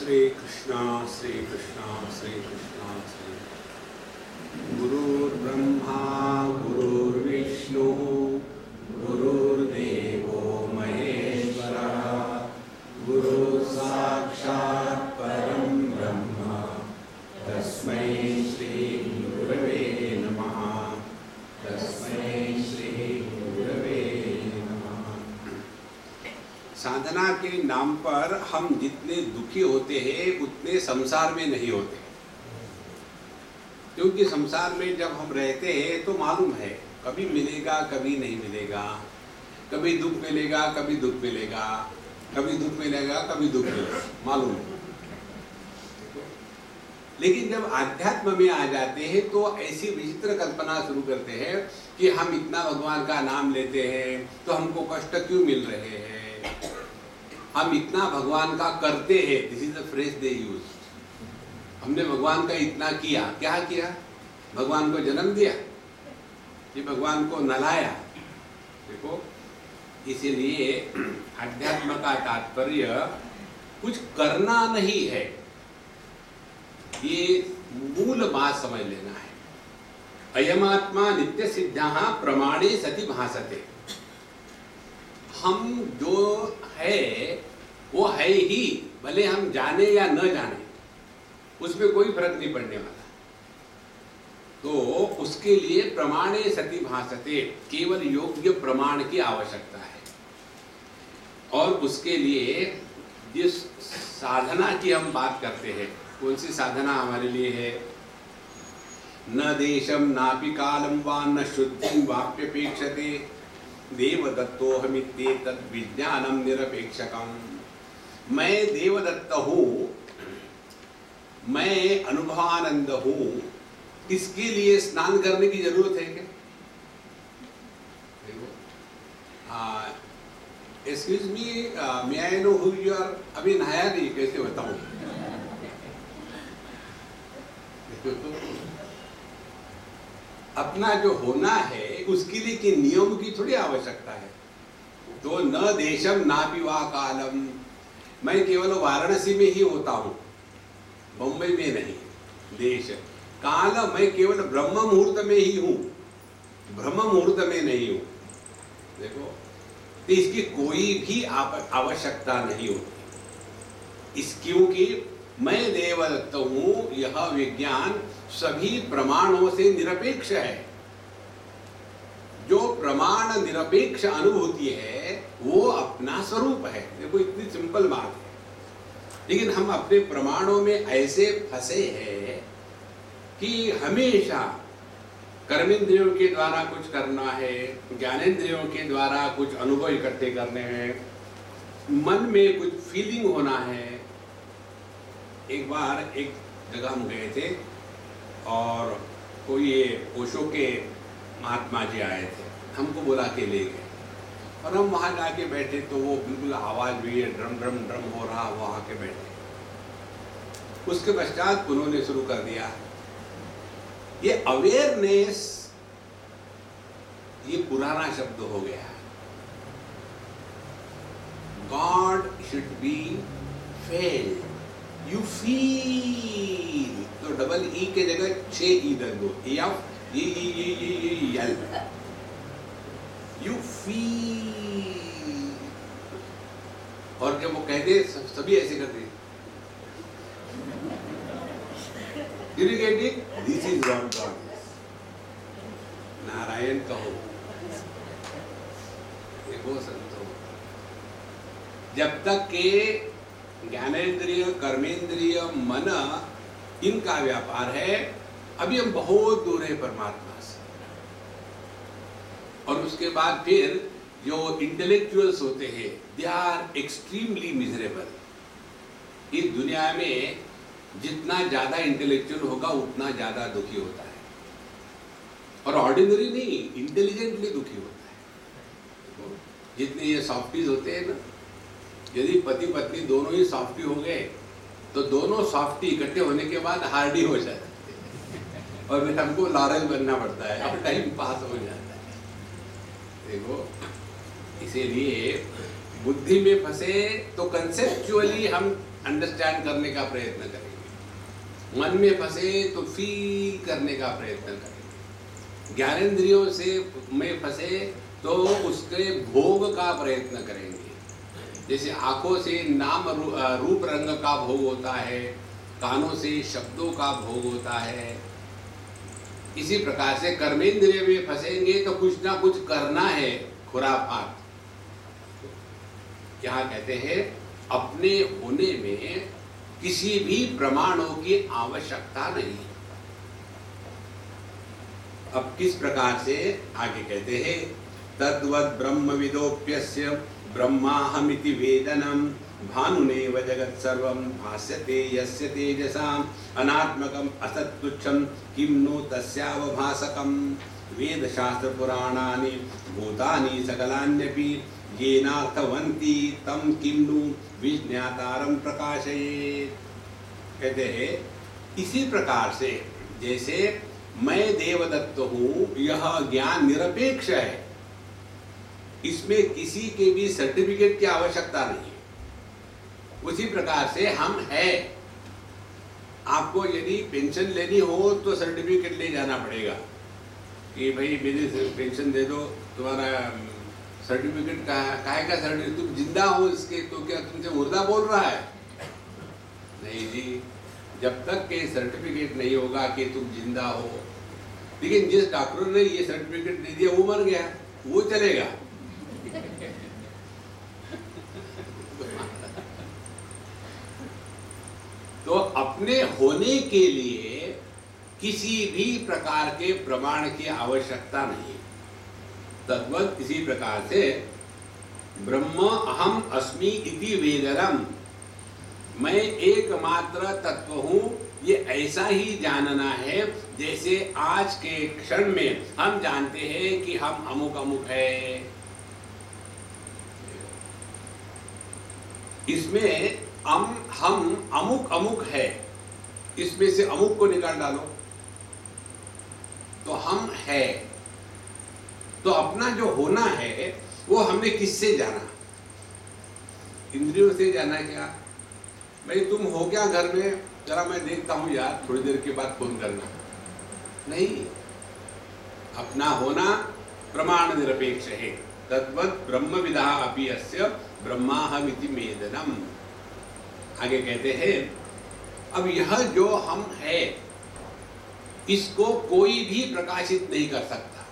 श्री कृष्णा श्री कृष्णा श्री कृष्णा श्री गुरुर्ब्रह्मा गुरुर्विष्णु गुरुर्देवो महेश्वरः गुरु साक्षात् परं ब्रह्म तस्मै श्री गुरवे नमः तस्मै श्री गुरवे नमः। साधना के नाम पर हम जितने दुखी होते हैं उतने संसार में नहीं होते, क्योंकि संसार में जब हम रहते हैं तो मालूम है कभी मिलेगा कभी नहीं मिलेगा, कभी दुख मिलेगा कभी दुख मिलेगा, कभी दुख मिलेगा कभी दुख मिलेगा, मालूम है। लेकिन जब आध्यात्म में आ जाते हैं तो ऐसी विचित्र कल्पना शुरू करते हैं कि हम इतना भगवान का नाम लेते हैं तो हमको कष्ट क्यों मिल रहे हैं, हम इतना भगवान का करते हैं, this is the phrase they use, हमने भगवान का इतना किया, क्या किया, भगवान को जन्म दिया कि भगवान को नलाया। देखो, इसीलिए अध्यात्म का तात्पर्य कुछ करना नहीं है, ये मूल बात समझ लेना है। अयमात्मा नित्य सिद्धः प्रमाणे सति भासते, हम जो है वो है ही, भले हम जाने या न जाने उसमें कोई फर्क नहीं पड़ने वाला। तो उसके लिए प्रमाणे सति भासते, केवल योग्य प्रमाण की आवश्यकता है। और उसके लिए जिस साधना की हम बात करते हैं, कौन सी साधना हमारे लिए है, न देशम नापि कालम वा न शुद्धिं वाप्यपेक्षते देवदत्तोऽहमित्येतद् विज्ञानम निरपेक्षकम। मैं देवदत्त हूँ, मैं अनुभवानंद हूँ, इसके लिए स्नान करने की जरूरत है क्या? Excuse me, may I know who you are? अभी नहाया नहीं, कैसे बताऊं? अपना जो होना है उसके लिए कि नियम की थोड़ी आवश्यकता है। तो न देशम नापि वा कालम, मैं केवल वाराणसी में ही होता हूँ, बम्बई में नहीं। देश काल, मैं केवल ब्रह्म मुहूर्त में ही हूँ, ब्रह्म मुहूर्त में नहीं हूँ। देखो, तो इसकी कोई भी आवश्यकता नहीं होती। इस क्योंकि मैं देवदत्त हूँ, यह विज्ञान सभी प्रमाणों से निरपेक्ष है। जो प्रमाण निरपेक्ष अनुभूति है वो अपना स्वरूप है। देखो, इतनी सिंपल बात है। लेकिन हम अपने प्रमाणों में ऐसे फंसे हैं कि हमेशा कर्मेंद्रियों के द्वारा कुछ करना है, ज्ञानेंद्रियों के द्वारा कुछ अनुभव इकट्ठे करने हैं, मन में कुछ फीलिंग होना है। एक बार एक जगह हम गए थे और कोई ये ओशो के महात्मा जी आए थे, हमको बुला के ले गए और हम वहाँ जाके बैठे तो वो बिल्कुल आवाज़ भी ड्रम ड्रम ड्रम हो रहा, वहाँ के बैठे। उसके पश्चात उन्होंने शुरू कर दिया, ये अवेयरनेस, ये पुराना शब्द हो गया है। God should be failed, you feel, तो डबल ई के जगह 6 ई दर दो, एल, यू फील। और जब वो कहते सभी ऐसे करते, this is God, God Narayan कहो। देखो संतो, जब तक के ज्ञानेंद्रिय, कर्मेंद्रिय, मन, इनका व्यापार है, अभी हम बहुत दूर है परमात्मा से। और उसके बाद फिर जो इंटेलेक्चुअल्स होते हैं, दे आर एक्सट्रीमली मिजरेबल। इस दुनिया में जितना ज्यादा इंटेलेक्चुअल होगा उतना ज्यादा दुखी होता है, और ऑर्डिनरी नहीं, इंटेलिजेंटली दुखी होता है। जितने ये सॉफ्टीज होते हैं ना, यदि पति पत्नी दोनों ही सॉफ्टी हो गए तो दोनों सॉफ्टी इकट्ठे होने के बाद हार्डी हो जाते हैं और फिर हमको लॉरेल बनना पड़ता है, अब टाइम पास हो जाता है। देखो, इसीलिए बुद्धि में फंसे तो कंसेप्चुअली हम अंडरस्टैंड करने का प्रयत्न करेंगे, मन में फंसे तो फील करने का प्रयत्न करेंगे, ज्ञानेंद्रियों से में फंसे तो उसके भोग का प्रयत्न करेंगे। जैसे आंखों से नाम रूप रंग का भोग होता है, कानों से शब्दों का भोग होता है, इसी प्रकार से कर्मेंद्रिय में फंसेंगे तो कुछ ना कुछ करना है, खुराफात। यहाँ कहते हैं अपने होने में किसी भी प्रमाणों की आवश्यकता नहीं। अब किस प्रकार से आगे कहते हैं, तद्वत् ब्रह्मविदोप्यस्य ब्रह्माहमिति वेदनम भानुनेव जगत् सर्वं भास्यते यस्य तेजसाम् अनात्मकम् असत्तुच्छं किं नु तस्यावभासकम् वेदशास्त्र पुराणानि भूतानि सकलान्यपि येनार्थवन्ति तं किं नु विज्ञातारं प्रकाशयेत्। कहते हैं इसी प्रकार से जैसे मैं देवदत्त हूँ, यह ज्ञान निरपेक्ष है, इसमें किसी के भी सर्टिफिकेट की आवश्यकता नहीं है। उसी प्रकार से हम हैं। आपको यदि पेंशन लेनी हो तो सर्टिफिकेट ले जाना पड़ेगा कि भाई मेरी पेंशन दे दो, तुम्हारा सर्टिफिकेट काहे का सर्टिफिकेट, तुम जिंदा हो इसके, तो क्या तुमसे मुर्दा बोल रहा है? नहीं जी, जब तक के सर्टिफिकेट नहीं होगा कि तुम जिंदा हो। लेकिन जिस डॉक्टर ने ये सर्टिफिकेट दे दिया वो मर गया, वो चलेगा। तो अपने होने के लिए किसी भी प्रकार के प्रमाण की आवश्यकता नहीं। तद्वत् इसी प्रकार से ब्रह्म अहम अस्मि इति वेदनम, मैं एकमात्र तत्व हूं, ये ऐसा ही जानना है जैसे आज के क्षण में हम जानते हैं कि हम अमुक अमुक है। इसमें हम अमुक अमुक है, इसमें से अमुक को निकाल डालो तो हम है। तो अपना जो होना है वो हमने किससे जाना? इंद्रियों से जाना। क्या भाई तुम हो क्या घर में, जरा मैं देखता हूं यार, थोड़ी देर के बाद फोन करना? नहीं, अपना होना प्रमाण निरपेक्ष है। तद्वत् ब्रह्मविदा अपि अस्य ब्रह्माहमिति मेदनम। आगे कहते हैं अब यह जो हम है इसको कोई भी प्रकाशित नहीं कर सकता।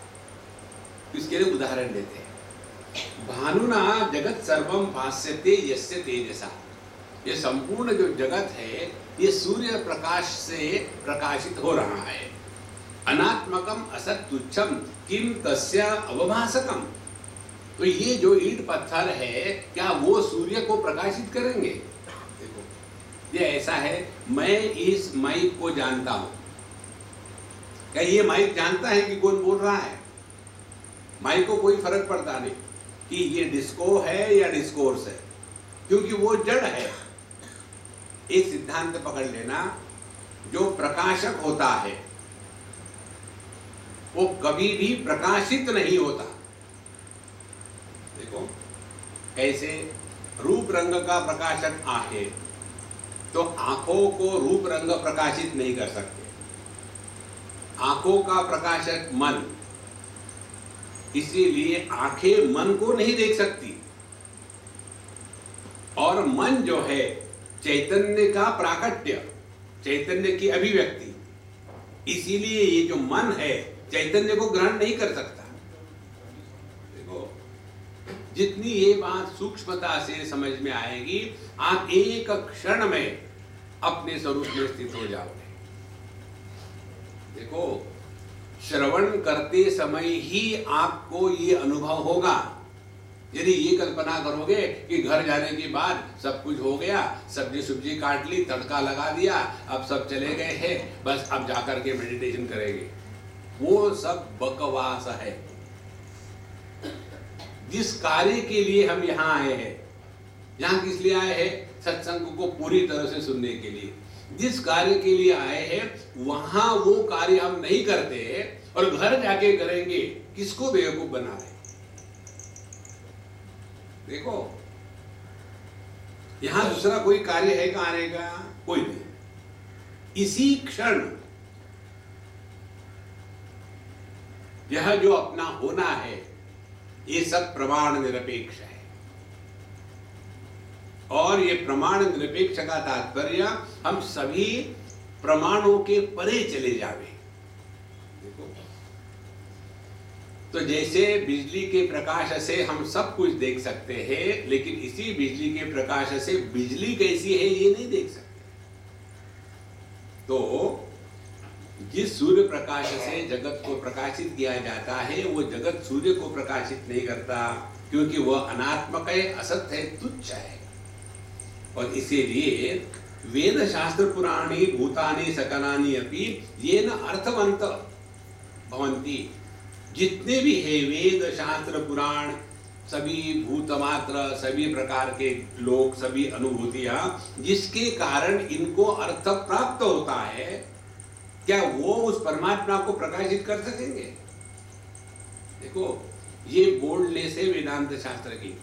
इसके लिए उदाहरण देते हैं, भानुना जगत सर्वम भास्यते यस्य तेजसा। ये संपूर्ण जो जगत है ये सूर्य प्रकाश से प्रकाशित हो रहा है। अनात्मकम असत तुच्छम किम तस्य अवभासकम। तो ये जो ईंट पत्थर है क्या वो सूर्य को प्रकाशित करेंगे? देखो ये ऐसा है, मैं इस माइक को जानता हूं, क्या ये माइक जानता है कि कौन बोल रहा है? माइक को कोई फर्क पड़ता नहीं कि ये डिस्को है या डिस्कोर्स है, क्योंकि वो जड़ है। एक सिद्धांत पकड़ लेना, जो प्रकाशक होता है वो कभी भी प्रकाशित नहीं होता। देखो ऐसे रूप रंग का प्रकाशक आहे, तो आंखों को रूप रंग प्रकाशित नहीं कर सकते। आंखों का प्रकाशक मन, इसीलिए आंखें मन को नहीं देख सकती। और मन जो है चैतन्य का प्राकट्य, चैतन्य की अभिव्यक्ति, इसीलिए ये जो मन है चैतन्य को ग्रहण नहीं कर सकता। देखो जितनी ये बात सूक्ष्मता से समझ में आएगी, आप एक क्षण में अपने स्वरूप में स्थित हो जाओगे। देखो श्रवण करते समय ही आपको ये अनुभव होगा। यदि ये कल्पना करोगे कि घर जाने के बाद सब कुछ हो गया, सब्जी सुब्जी काट ली, तड़का लगा दिया, अब सब चले गए हैं, बस अब जाकर के मेडिटेशन करेंगे, वो सब बकवास है। जिस कार्य के लिए हम यहाँ आए हैं, यहाँ किस लिए आए हैं? सत्संग को पूरी तरह से सुनने के लिए। जिस कार्य के लिए आए हैं वहां वो कार्य हम नहीं करते और घर जाके करेंगे, किसको बेवकूफ बना रहे? देखो यहां दूसरा कोई कार्य है का आने का? कोई नहीं। इसी क्षण यह जो अपना होना है ये सब प्रमाण निरपेक्ष है। और ये प्रमाण निरपेक्ष का तात्पर्य हम सभी प्रमाणों के परे चले जावे। देखो, तो जैसे बिजली के प्रकाश से हम सब कुछ देख सकते हैं, लेकिन इसी बिजली के प्रकाश से बिजली कैसी है ये नहीं देख सकते। तो जिस सूर्य प्रकाश से जगत को प्रकाशित किया जाता है वो जगत सूर्य को प्रकाशित नहीं करता, क्योंकि वह अनात्मक है, असत है, तुच्छ है। और इसीलिए वेद शास्त्र पुराणी भूतानि सकलानि अपि येन अर्थवंत भवन्ति। जितने भी है वेद शास्त्र पुराण, सभी भूत मात्र, सभी प्रकार के लोग, सभी अनुभूतियां, जिसके कारण इनको अर्थ प्राप्त होता है, क्या वो उस परमात्मा को प्रकाशित कर सकेंगे? देखो, ये बोल्डनेस है वेदांत शास्त्र की।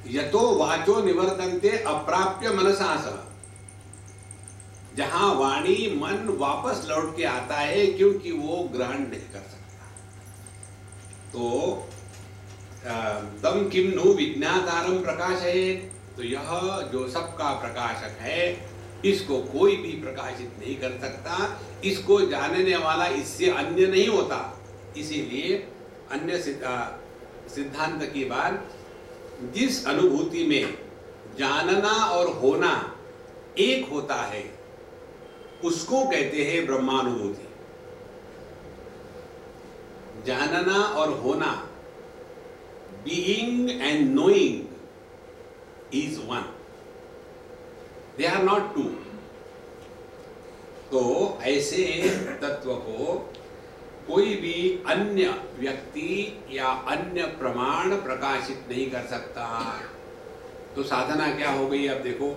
यतो वाचो निवर्तन्ते अप्राप्य मनसा सह। जहां वाणी मन वापस लौट के आता है क्योंकि वो ग्रहण नहीं कर सकता। तो तम किम नु विज्ञातारम प्रकाशयेत्। तो यह जो सबका प्रकाशक है इसको कोई भी प्रकाशित नहीं कर सकता। इसको जानने वाला इससे अन्य नहीं होता। इसीलिए अन्य सिद्धांत की बात, जिस अनुभूति में जानना और होना एक होता है उसको कहते हैं ब्रह्मानुभूति। जानना और होना, being and knowing is one, they are not two. तो ऐसे तत्व को कोई भी अन्य व्यक्ति या अन्य प्रमाण प्रकाशित नहीं कर सकता। तो साधना क्या हो गई? अब देखो,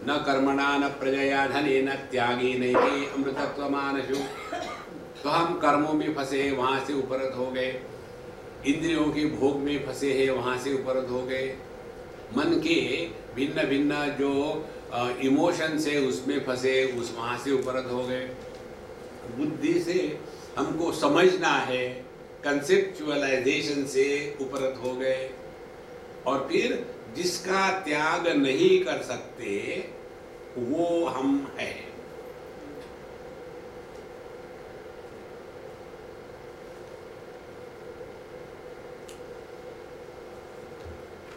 न कर्मणा न प्रजया धने न त्यागे नैके अमृतत्व मानसु। तो हम कर्मों में फंसे, वहां से उपरत हो गए, इंद्रियों के भोग में फंसे हैं, वहां से उपरत हो गए, मन के भिन्न भिन्न जो इमोशंस है उसमें फंसे, उस वहां से उपरत हो गए। बुद्धि से हमको समझना है, कंसेप्चुअलाइजेशन से उपरत हो गए। और फिर जिसका त्याग नहीं कर सकते वो हम है।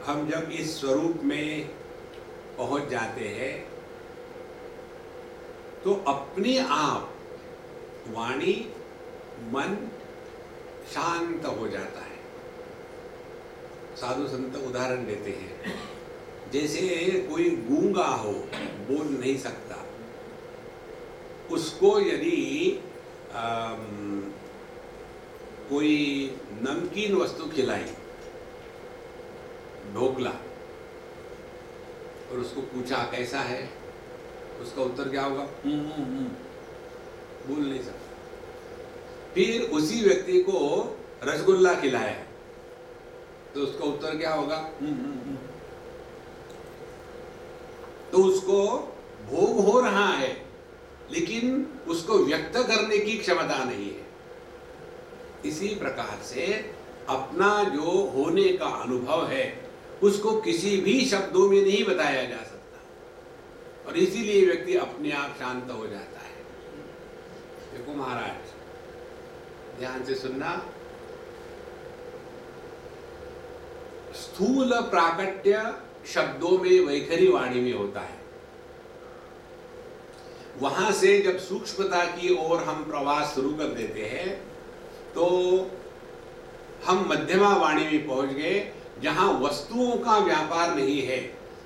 हम जब इस स्वरूप में पहुंच जाते हैं तो अपने आप वाणी मन शांत हो जाता है। साधु संत उदाहरण देते हैं, जैसे कोई गूंगा हो, बोल नहीं सकता, उसको यदि कोई नमकीन वस्तु खिलाई, ढोकला, और उसको पूछा कैसा है, उसका उत्तर क्या होगा? बोल नहीं सकता। फिर उसी व्यक्ति को रसगुल्ला खिलाया तो उसका उत्तर क्या होगा? तो उसको भोग हो रहा है लेकिन उसको व्यक्त करने की क्षमता नहीं है। इसी प्रकार से अपना जो होने का अनुभव है उसको किसी भी शब्दों में नहीं बताया जा सकता, और इसीलिए व्यक्ति अपने आप शांत हो जाता है। देखो महाराज, ध्यान से सुनना, स्थूल प्राकट्य शब्दों में वैखरी वाणी में होता है। वहां से जब सूक्ष्मता की ओर हम प्रवास शुरू कर देते हैं तो हम मध्यमा वाणी में पहुंच गए, जहां वस्तुओं का व्यापार नहीं है,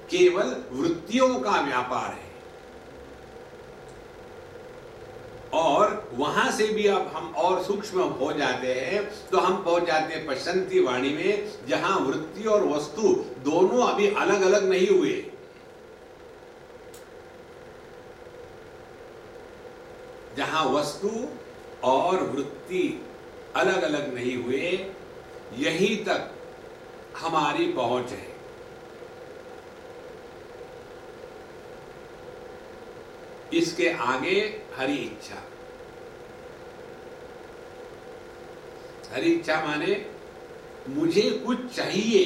केवल वृत्तियों का व्यापार है। और वहां से भी अब हम और सूक्ष्म हो जाते हैं तो हम पहुंच जाते हैं पश्चंती वाणी में, जहां वृत्ति और वस्तु दोनों अभी अलग अलग नहीं हुए। जहां वस्तु और वृत्ति अलग अलग नहीं हुए, यहीं तक हमारी पहुंच है। इसके आगे हरि इच्छा। हरि इच्छा माने मुझे कुछ चाहिए,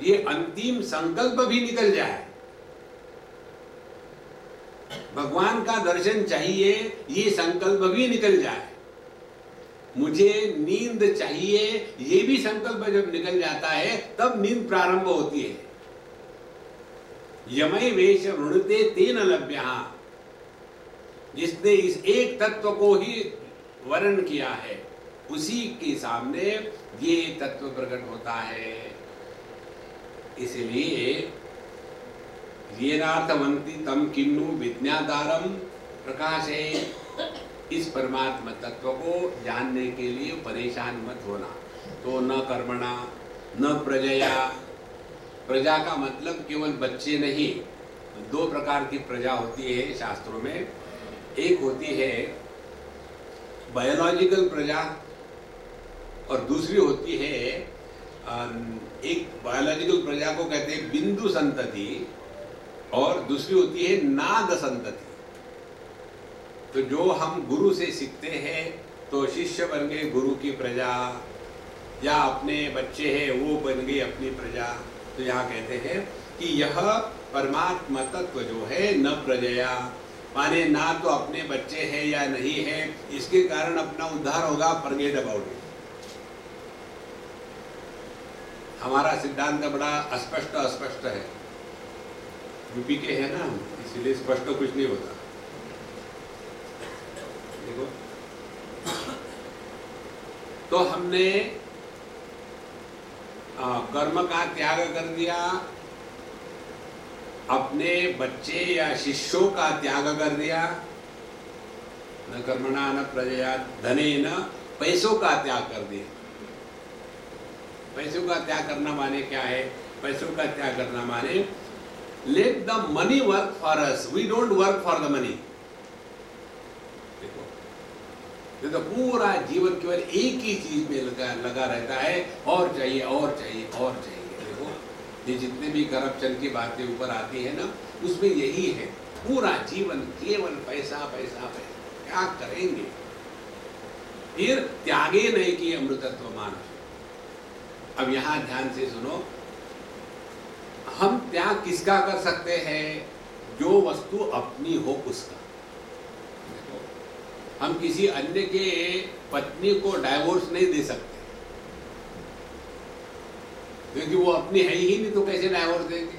ये अंतिम संकल्प भी निकल जाए। भगवान का दर्शन चाहिए, ये संकल्प भी निकल जाए। मुझे नींद चाहिए, ये भी संकल्प जब निकल जाता है तब नींद प्रारंभ होती है। यमय वेश वृणते तेन लभ्यः, जिसने इस एक तत्व को ही वर्ण किया है उसी के सामने ये तत्व प्रकट होता है। इसलिए येनार्थवन्ति तं किन्नु विज्ञातारं प्रकाशे, इस परमात्मा तत्व को जानने के लिए परेशान मत होना। तो न कर्मणा न प्रजया, प्रजा का मतलब केवल बच्चे नहीं, दो प्रकार की प्रजा होती है शास्त्रों में। एक होती है बायोलॉजिकल प्रजा और दूसरी होती है एक बायोलॉजिकल प्रजा को कहते हैं बिंदु संतति और दूसरी होती है नाद संतति। तो जो हम गुरु से सीखते हैं तो शिष्य बन गए गुरु की प्रजा, या अपने बच्चे हैं वो बन गई अपनी प्रजा। तो यहाँ कहते हैं कि यह परमात्मा तत्व जो है न प्रजया, माने ना तो अपने बच्चे हैं या नहीं है, इसके कारण अपना उद्धार होगा, फॉरगेट अबाउट इट। हमारा सिद्धांत बड़ा अस्पष्ट है, यूपी के है ना, इसीलिए स्पष्ट कुछ नहीं होता। देखो, तो हमने कर्म का त्याग कर दिया, अपने बच्चे या शिष्यों का त्याग कर दिया। न कर्मणा न प्रजया धनेन, पैसों का त्याग कर दिया। पैसों का त्याग करना माने क्या है? पैसों का त्याग करना माने let the money work for us, we don't work for the money. देखो, तो पूरा जीवन केवल एक ही चीज में लगा रहता है, और चाहिए और चाहिए और चाहिए। देखो, ये जितने भी करप्शन की बातें ऊपर आती है ना, उसमें यही है, पूरा जीवन केवल पैसा पैसा पैसा। क्या करेंगे? फिर त्यागे नहीं कि अमृतत्व मानस। अब यहां ध्यान से सुनो, हम त्याग किसका कर सकते हैं? जो वस्तु अपनी हो उसका। हम किसी अन्य के पत्नी को डाइवोर्स नहीं दे सकते, क्योंकि वो अपनी है ही नहीं, तो कैसे डाइवोर्स देंगे?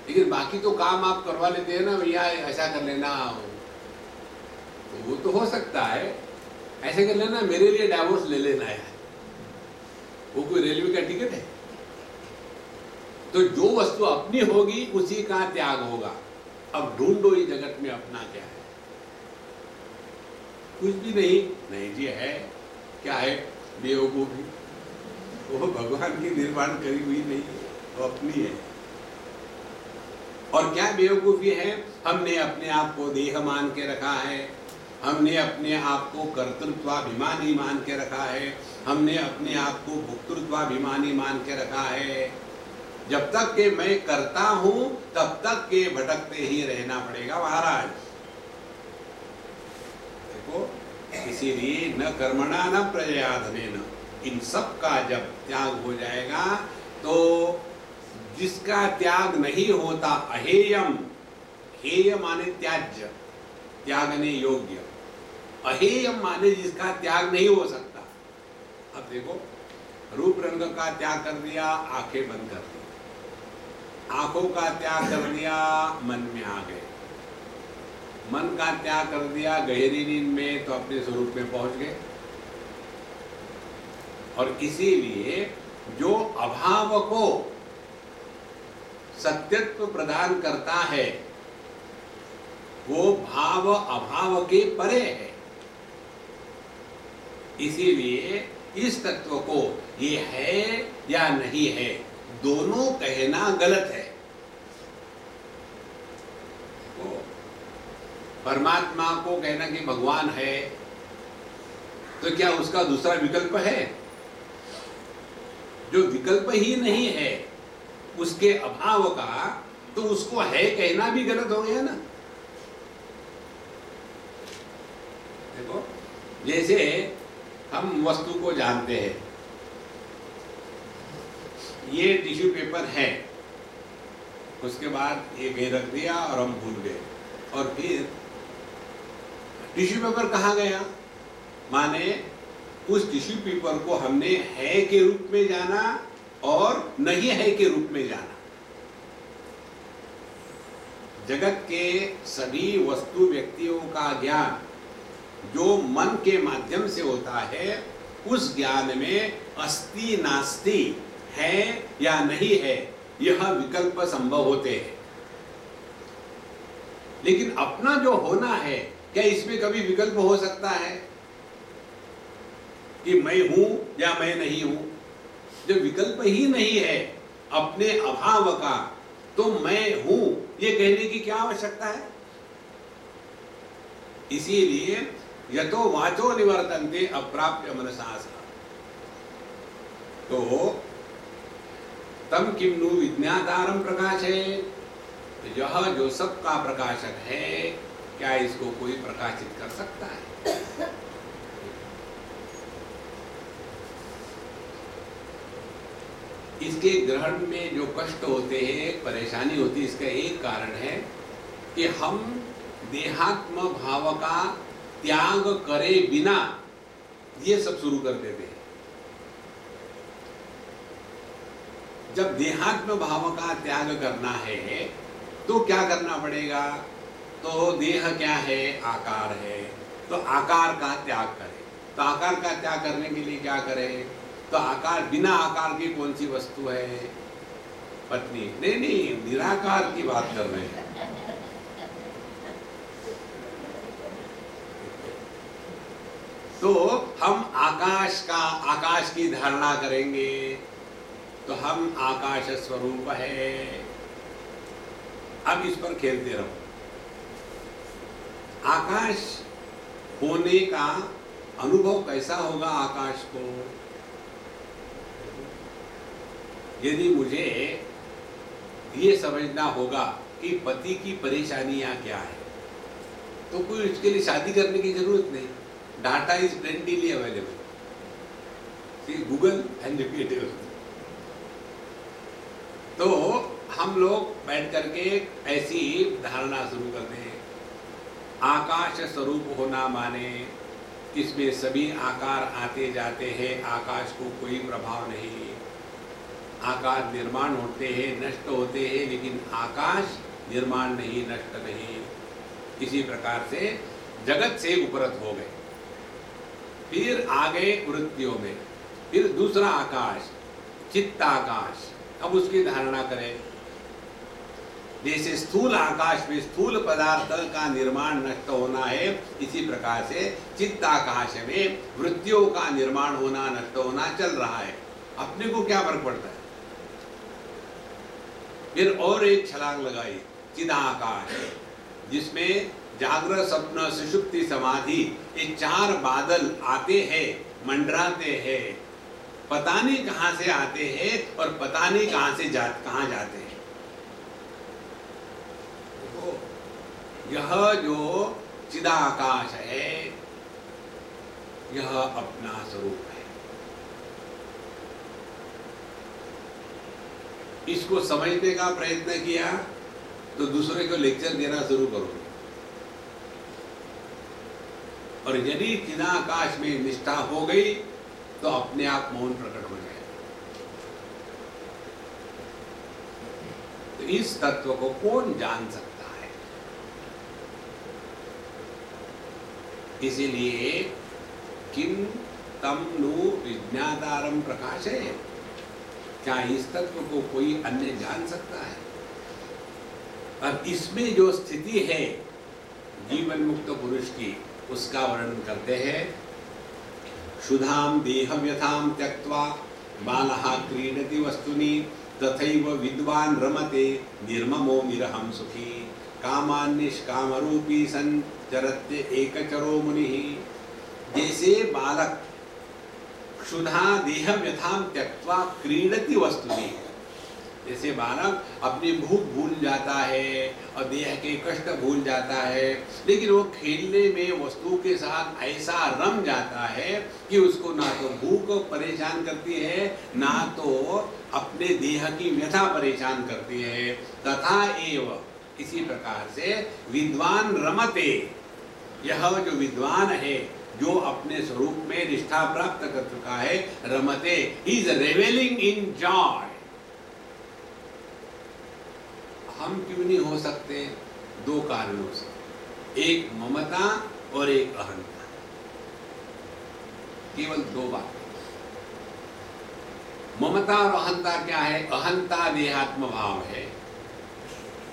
लेकिन बाकी तो काम आप करवा लेते हैं ना, भैया ऐसा कर लेना, तो वो तो हो सकता है, ऐसे कर लेना, मेरे लिए डाइवोर्स ले लेना है। वो कोई रेलवे का टिकट है? तो जो वस्तु अपनी होगी उसी का त्याग होगा। अब ढूंढो इस जगत में अपना क्या है? कुछ भी नहीं। नहीं जी है, क्या है? बेवकूफी। वो भगवान की निर्माण करी हुई नहीं है, वो अपनी है। और क्या बेवकूफी है? हमने अपने आप को देह मान के रखा है, हमने अपने आप को कर्तृत्वाभिमानी मान के रखा है, हमने अपने आप को भोक्तृत्वाभिमानी मान के रखा है। जब तक के मैं करता हूं तब तक के भटकते ही रहना पड़ेगा महाराज। देखो, इसीलिए न कर्मणा न प्रजया धनेन, इन सब का जब त्याग हो जाएगा तो जिसका त्याग नहीं होता, अहेयम, हेय माने त्याज्य, त्यागने योग्य, अहेयम माने जिसका त्याग नहीं हो सकता। अब देखो, रूप रंग का त्याग कर दिया, आंखें बंद कर दी, आंखों का त्याग कर दिया, मन में आ गए, मन का त्याग कर दिया गहरी नींद में, तो अपने स्वरूप में पहुंच गए। और इसीलिए जो अभाव को सत्यत्व प्रदान करता है वो भाव अभाव के परे है। इसीलिए इस तत्व को ये है या नहीं है, दोनों कहना गलत है। परमात्मा को कहना कि भगवान है, तो क्या उसका दूसरा विकल्प है? जो विकल्प ही नहीं है उसके अभाव का, तो उसको है कहना भी गलत हो गया ना। देखो, जैसे हम वस्तु को जानते हैं, ये टिश्यू पेपर है, उसके बाद ये कहीं रख दिया और हम भूल गए, और फिर टिश्यू पेपर कहाँ गया? माने उस टिश्यू पेपर को हमने है के रूप में जाना और नहीं है के रूप में जाना। जगत के सभी वस्तु व्यक्तियों का ज्ञान जो मन के माध्यम से होता है, उस ज्ञान में अस्ति नास्ति, है या नहीं है, यह विकल्प संभव होते हैं। लेकिन अपना जो होना है, क्या इसमें कभी विकल्प हो सकता है कि मैं हूं या मैं नहीं हूं? जब विकल्प ही नहीं है अपने अभाव का, तो मैं हूं ये कहने की क्या आवश्यकता है? इसीलिए यतो वाचो निवर्तन्ते अप्राप्य मनसा सा, तो तम किम नु विज्ञातारम प्रकाशयेत्, यह जो सबका प्रकाशक है, क्या इसको कोई प्रकाशित कर सकता है? इसके ग्रहण में जो कष्ट होते हैं, परेशानी होती है, इसका एक कारण है कि हम देहात्म भाव का त्याग करे बिना ये सब शुरू कर देते हैं। जब देहात्म भाव का त्याग करना है तो क्या करना पड़ेगा? तो देह क्या है? आकार है, तो आकार का त्याग करें। तो आकार का त्याग करने के लिए क्या करें? तो आकार, बिना आकार की कौन सी वस्तु है? पत्नी। नहीं, निराकार की बात कर रहे हैं। तो हम आकाश की धारणा करेंगे, तो हम आकाश स्वरूप है। अब इस पर खेलते रहो। आकाश होने का अनुभव कैसा होगा आकाश को? यदि मुझे ये समझना होगा कि पति की परेशानियां क्या है, तो कोई इसके लिए शादी करने की जरूरत नहीं। Data is plentily available, Google and repeat. तो हम लोग बैठ करके ऐसी धारणा शुरू करते हैं, आकाश स्वरूप होना माने इसमें सभी आकार आते जाते हैं, आकाश को कोई प्रभाव नहीं। आकार निर्माण होते हैं, नष्ट होते हैं, लेकिन आकाश निर्माण नहीं, नष्ट नहीं। इसी प्रकार से जगत से उपरत हो गए, फिर आ गए वृत्तियों में, फिर दूसरा आकाश चित्ताकाश। अब उसकी धारणा करें। जैसे स्थूल आकाश में स्थूल पदार्थ का निर्माण नष्ट होना है, इसी प्रकार से चित्ताकाश में वृत्तियों का निर्माण होना नष्ट होना चल रहा है। अपने को क्या फर्क पड़ता है? फिर और एक छलांग लगाई, चिदाकाश, जिसमें जागृत स्वप्न सुषुप्ति समाधि ये चार बादल आते हैं, मंडराते हैं, पता नहीं कहां से आते हैं और पता नहीं कहां जाते हैं। देखो, यह जो चिदाकाश है, यह अपना स्वरूप है। इसको समझने का प्रयत्न किया तो दूसरे को लेक्चर देना शुरू करोगे। और यदि चिदाकाश में निष्ठा हो गई तो अपने आप मौन प्रकट हो जाएगा। तो इस तत्व को कौन जान सकता है? इसीलिए किम तम नु विज्ञातारम प्रकाशयेत्, क्या इस तत्व को कोई अन्य जान सकता है? अब इसमें जो स्थिति है जीवन मुक्त पुरुष की, उसका वर्णन करते हैं। क्षुधाम देह व्यथाम त्यक्त्वा बालः क्रीडति वस्तुनि, तथैव विद्वान रमते निर्ममो निरहं सुखी, कामान् निष्कामरूपी सन् चरत्य एकचरो मुनिः। जैसे बालक क्षुधा देह व्यथाम त्यक्त्वा क्रीडति वस्तुनि। जैसे बालक अपनी भूख भूल जाता है और देह के कष्ट भूल जाता है, लेकिन वो खेलने में वस्तु के साथ ऐसा रम जाता है कि उसको ना तो भूख परेशान करती है, ना तो अपने देह की व्यथा परेशान करती है। तथा एव, इसी प्रकार से विद्वान रमते, यह जो विद्वान है, जो अपने स्वरूप में निष्ठा प्राप्त कर चुका है, रमते, ही इज रेवेलिंग इन जॉय। हम क्यों नहीं हो सकते? दो कारणों से, एक ममता और एक अहंता, केवल दो बातें। ममता और अहंता क्या है? अहंता देहात्म भाव है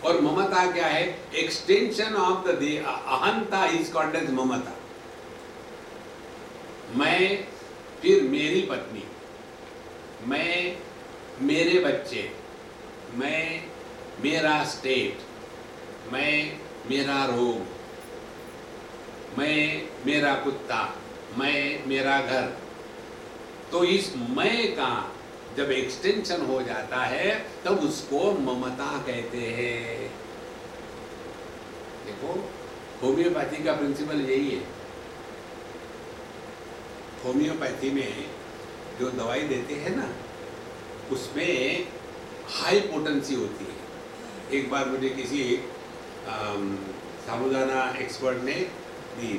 और ममता क्या है? एक्सटेंशन ऑफ द देह। अहंता इज कॉल्ड एज ममता। मैं, फिर मेरी पत्नी, मैं, मेरे बच्चे, मैं, मेरा स्टेट, मैं, मेरा रोग, मैं, मेरा कुत्ता, मैं, मेरा घर। तो इस मैं का जब एक्सटेंशन हो जाता है तब उसको ममता कहते हैं। देखो, होम्योपैथी का प्रिंसिपल यही है। होम्योपैथी में जो दवाई देते हैं ना, उसमें हाई पोटेंसी होती है। एक बार मुझे किसी साबुदाना एक्सपर्ट ने दी,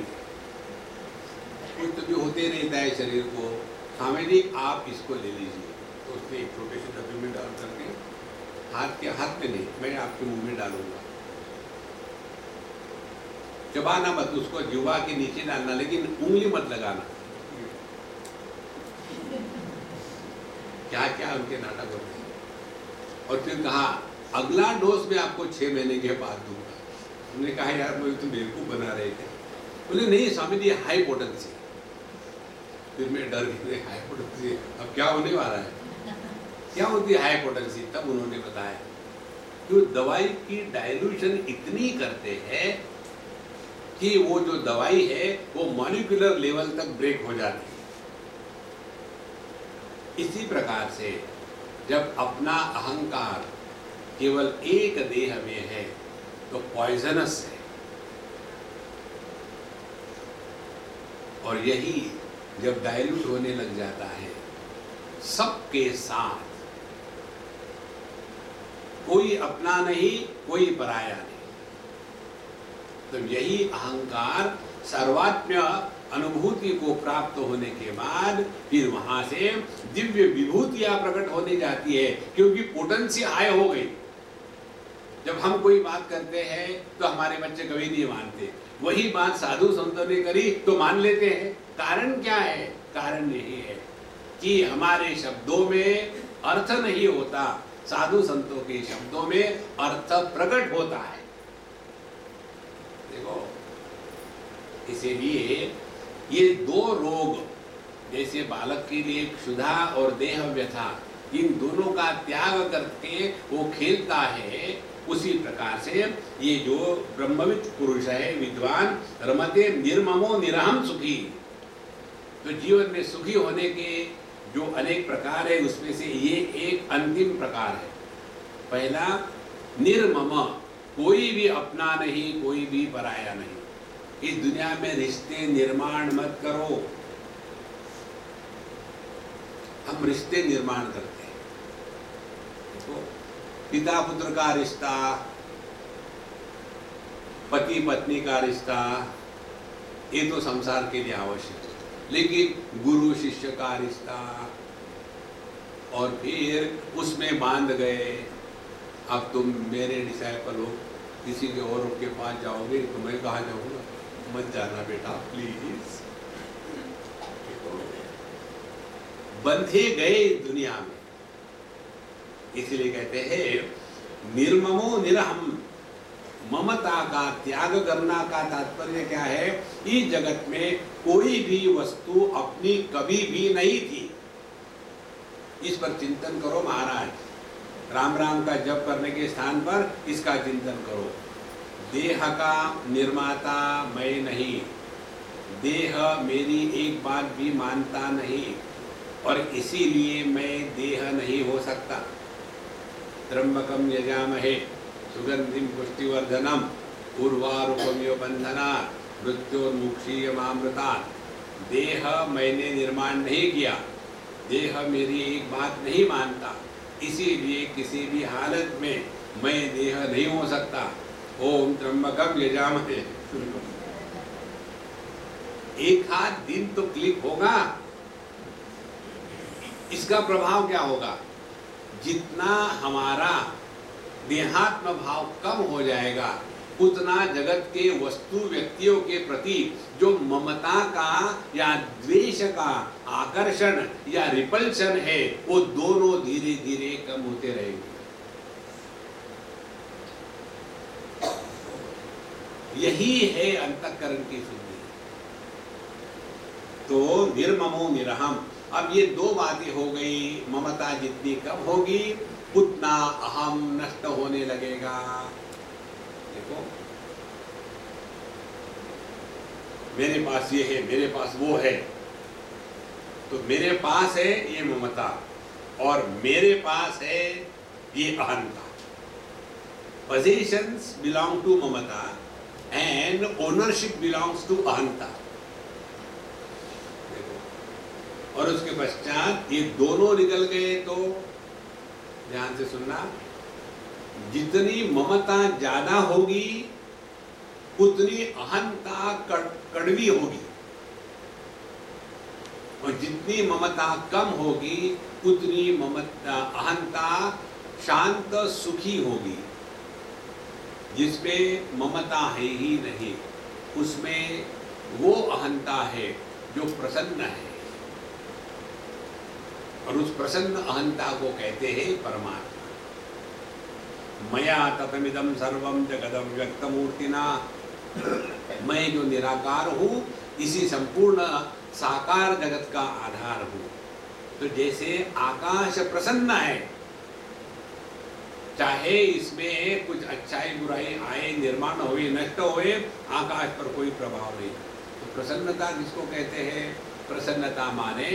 कुछ तो जो होते रहता है शरीर को, स्वामी जी आप इसको ले लीजिए। तो उसने एक छोटे से डब्बे में डाल करके, हाथ में नहीं, मैं आपके मुंह में डालूंगा, चबाना मत, उसको जुबा के नीचे डालना, लेकिन उंगली मत लगाना। क्या क्या उनके नाटक होते हैं। और फिर कहा अगला डोज में आपको 6 महीने के बाद दूंगा। उन्होंने कहा यार मुझे तो बेवकूफ बना रहे थे। बोले नहीं स्वामी जी, हाई पोटेंसी। फिर मैं डर गई, हाई पोटेंसी अब क्या होने वाला है? क्या होती है हाई पोटेंसी? तब उन्होंने बताया कि दवाई की डाइल्यूशन इतनी करते हैं कि वो जो दवाई है वो मॉलिक्यूलर लेवल तक ब्रेक हो जाती है। इसी प्रकार से जब अपना अहंकार केवल एक देह में है तो पॉइजनस है, और यही जब डाइल्यूट होने लग जाता है सबके साथ, कोई अपना नहीं, कोई पराया नहीं, तो यही अहंकार सर्वात्म्य अनुभूति को प्राप्त होने के बाद फिर वहां से दिव्य विभूतियां प्रकट होने जाती है, क्योंकि पोटेंसी हाई हो गई। जब हम कोई बात करते हैं तो हमारे बच्चे कभी नहीं मानते, वही बात साधु संतों ने करी तो मान लेते हैं। कारण क्या है? कारण यही है कि हमारे शब्दों में अर्थ नहीं होता, साधु संतों के शब्दों में अर्थ प्रकट होता है। देखो, इसीलिए ये दो रोग, जैसे बालक के लिए क्षुधा और देह व्यथा, इन दोनों का त्याग करके वो खेलता है, उसी प्रकार से ये जो ब्रह्मविद पुरुष है, विद्वान, रमते निर्ममो निरहम सुखी। तो जीवन में सुखी होने के जो अनेक प्रकार है उसमें से ये एक अंतिम प्रकार है। पहला निर्मम, कोई भी अपना नहीं, कोई भी पराया नहीं। इस दुनिया में रिश्ते निर्माण मत करो। हम रिश्ते निर्माण करते हैं। देखो, पिता पुत्र का रिश्ता, पति पत्नी का रिश्ता, ये तो संसार के लिए आवश्यक है, लेकिन गुरु शिष्य का रिश्ता, और फिर उसमें बांध गए, अब तुम मेरे डिसाइपल हो, किसी के और के पास जाओगे तो मैं कहाँ जाऊंगा? मत जाना बेटा प्लीज। बंधे गए दुनिया में, इसलिए कहते हैं निर्ममो निरहम। ममता का त्याग करना का तात्पर्य क्या है? इस जगत में कोई भी वस्तु अपनी कभी भी नहीं थी। इस पर चिंतन करो महाराज। राम राम का जप करने के स्थान पर इसका चिंतन करो। देह का निर्माता मैं नहीं, देह मेरी एक बात भी मानता नहीं, और इसीलिए मैं देह नहीं हो सकता। त्र्यंबकम यजामहे सुगंधिम पुष्टिवर्धनम उर्वारुकमिव बंधनात् मृत्योर्मुक्षीयमामृतात्। देह मैंने निर्माण नहीं किया, देह मेरी एक बात नहीं मानता, इसीलिए किसी भी हालत में मैं देह नहीं हो सकता। ओम त्र्यंबकम यजामहे। एक आध दिन तो क्लिक होगा, इसका प्रभाव क्या होगा? जितना हमारा देहात्म भाव कम हो जाएगा, उतना जगत के वस्तु व्यक्तियों के प्रति जो ममता का या द्वेष का आकर्षण या रिपल्शन है, वो दोनों धीरे धीरे कम होते रहेंगे। यही है अंतःकरण की शुद्धि। तो निर्ममो निरहम। अब ये दो बातें हो गई। ममता जितनी कम होगी उतना अहम नष्ट होने लगेगा। देखो, मेरे पास ये है, मेरे पास वो है, तो मेरे पास है ये ममता और मेरे पास है ये अहंता। Possessions belong to Mamata and ownership belongs to अहंता। और उसके पश्चात ये दोनों निकल गए तो ध्यान से सुनना, जितनी ममता ज्यादा होगी उतनी अहंता कड़वी होगी, और जितनी ममता कम होगी उतनी अहंता शांत सुखी होगी। जिसमें ममता है ही नहीं, उसमें वो अहंता है जो प्रसन्न है, और उस प्रसन्न अहंता को कहते हैं परमात्मा। मया ततमिदं सर्वं जगदं व्यक्तमूर्तिना। मैं जो निराकार हूँ, इसी संपूर्ण साकार जगत का आधार हूँ। तो जैसे आकाश प्रसन्न है, चाहे इसमें कुछ अच्छाई बुराई आए, निर्माण हुए, नष्ट हुए, आकाश पर कोई प्रभाव नहीं। तो प्रसन्नता किसको कहते हैं? प्रसन्नता माने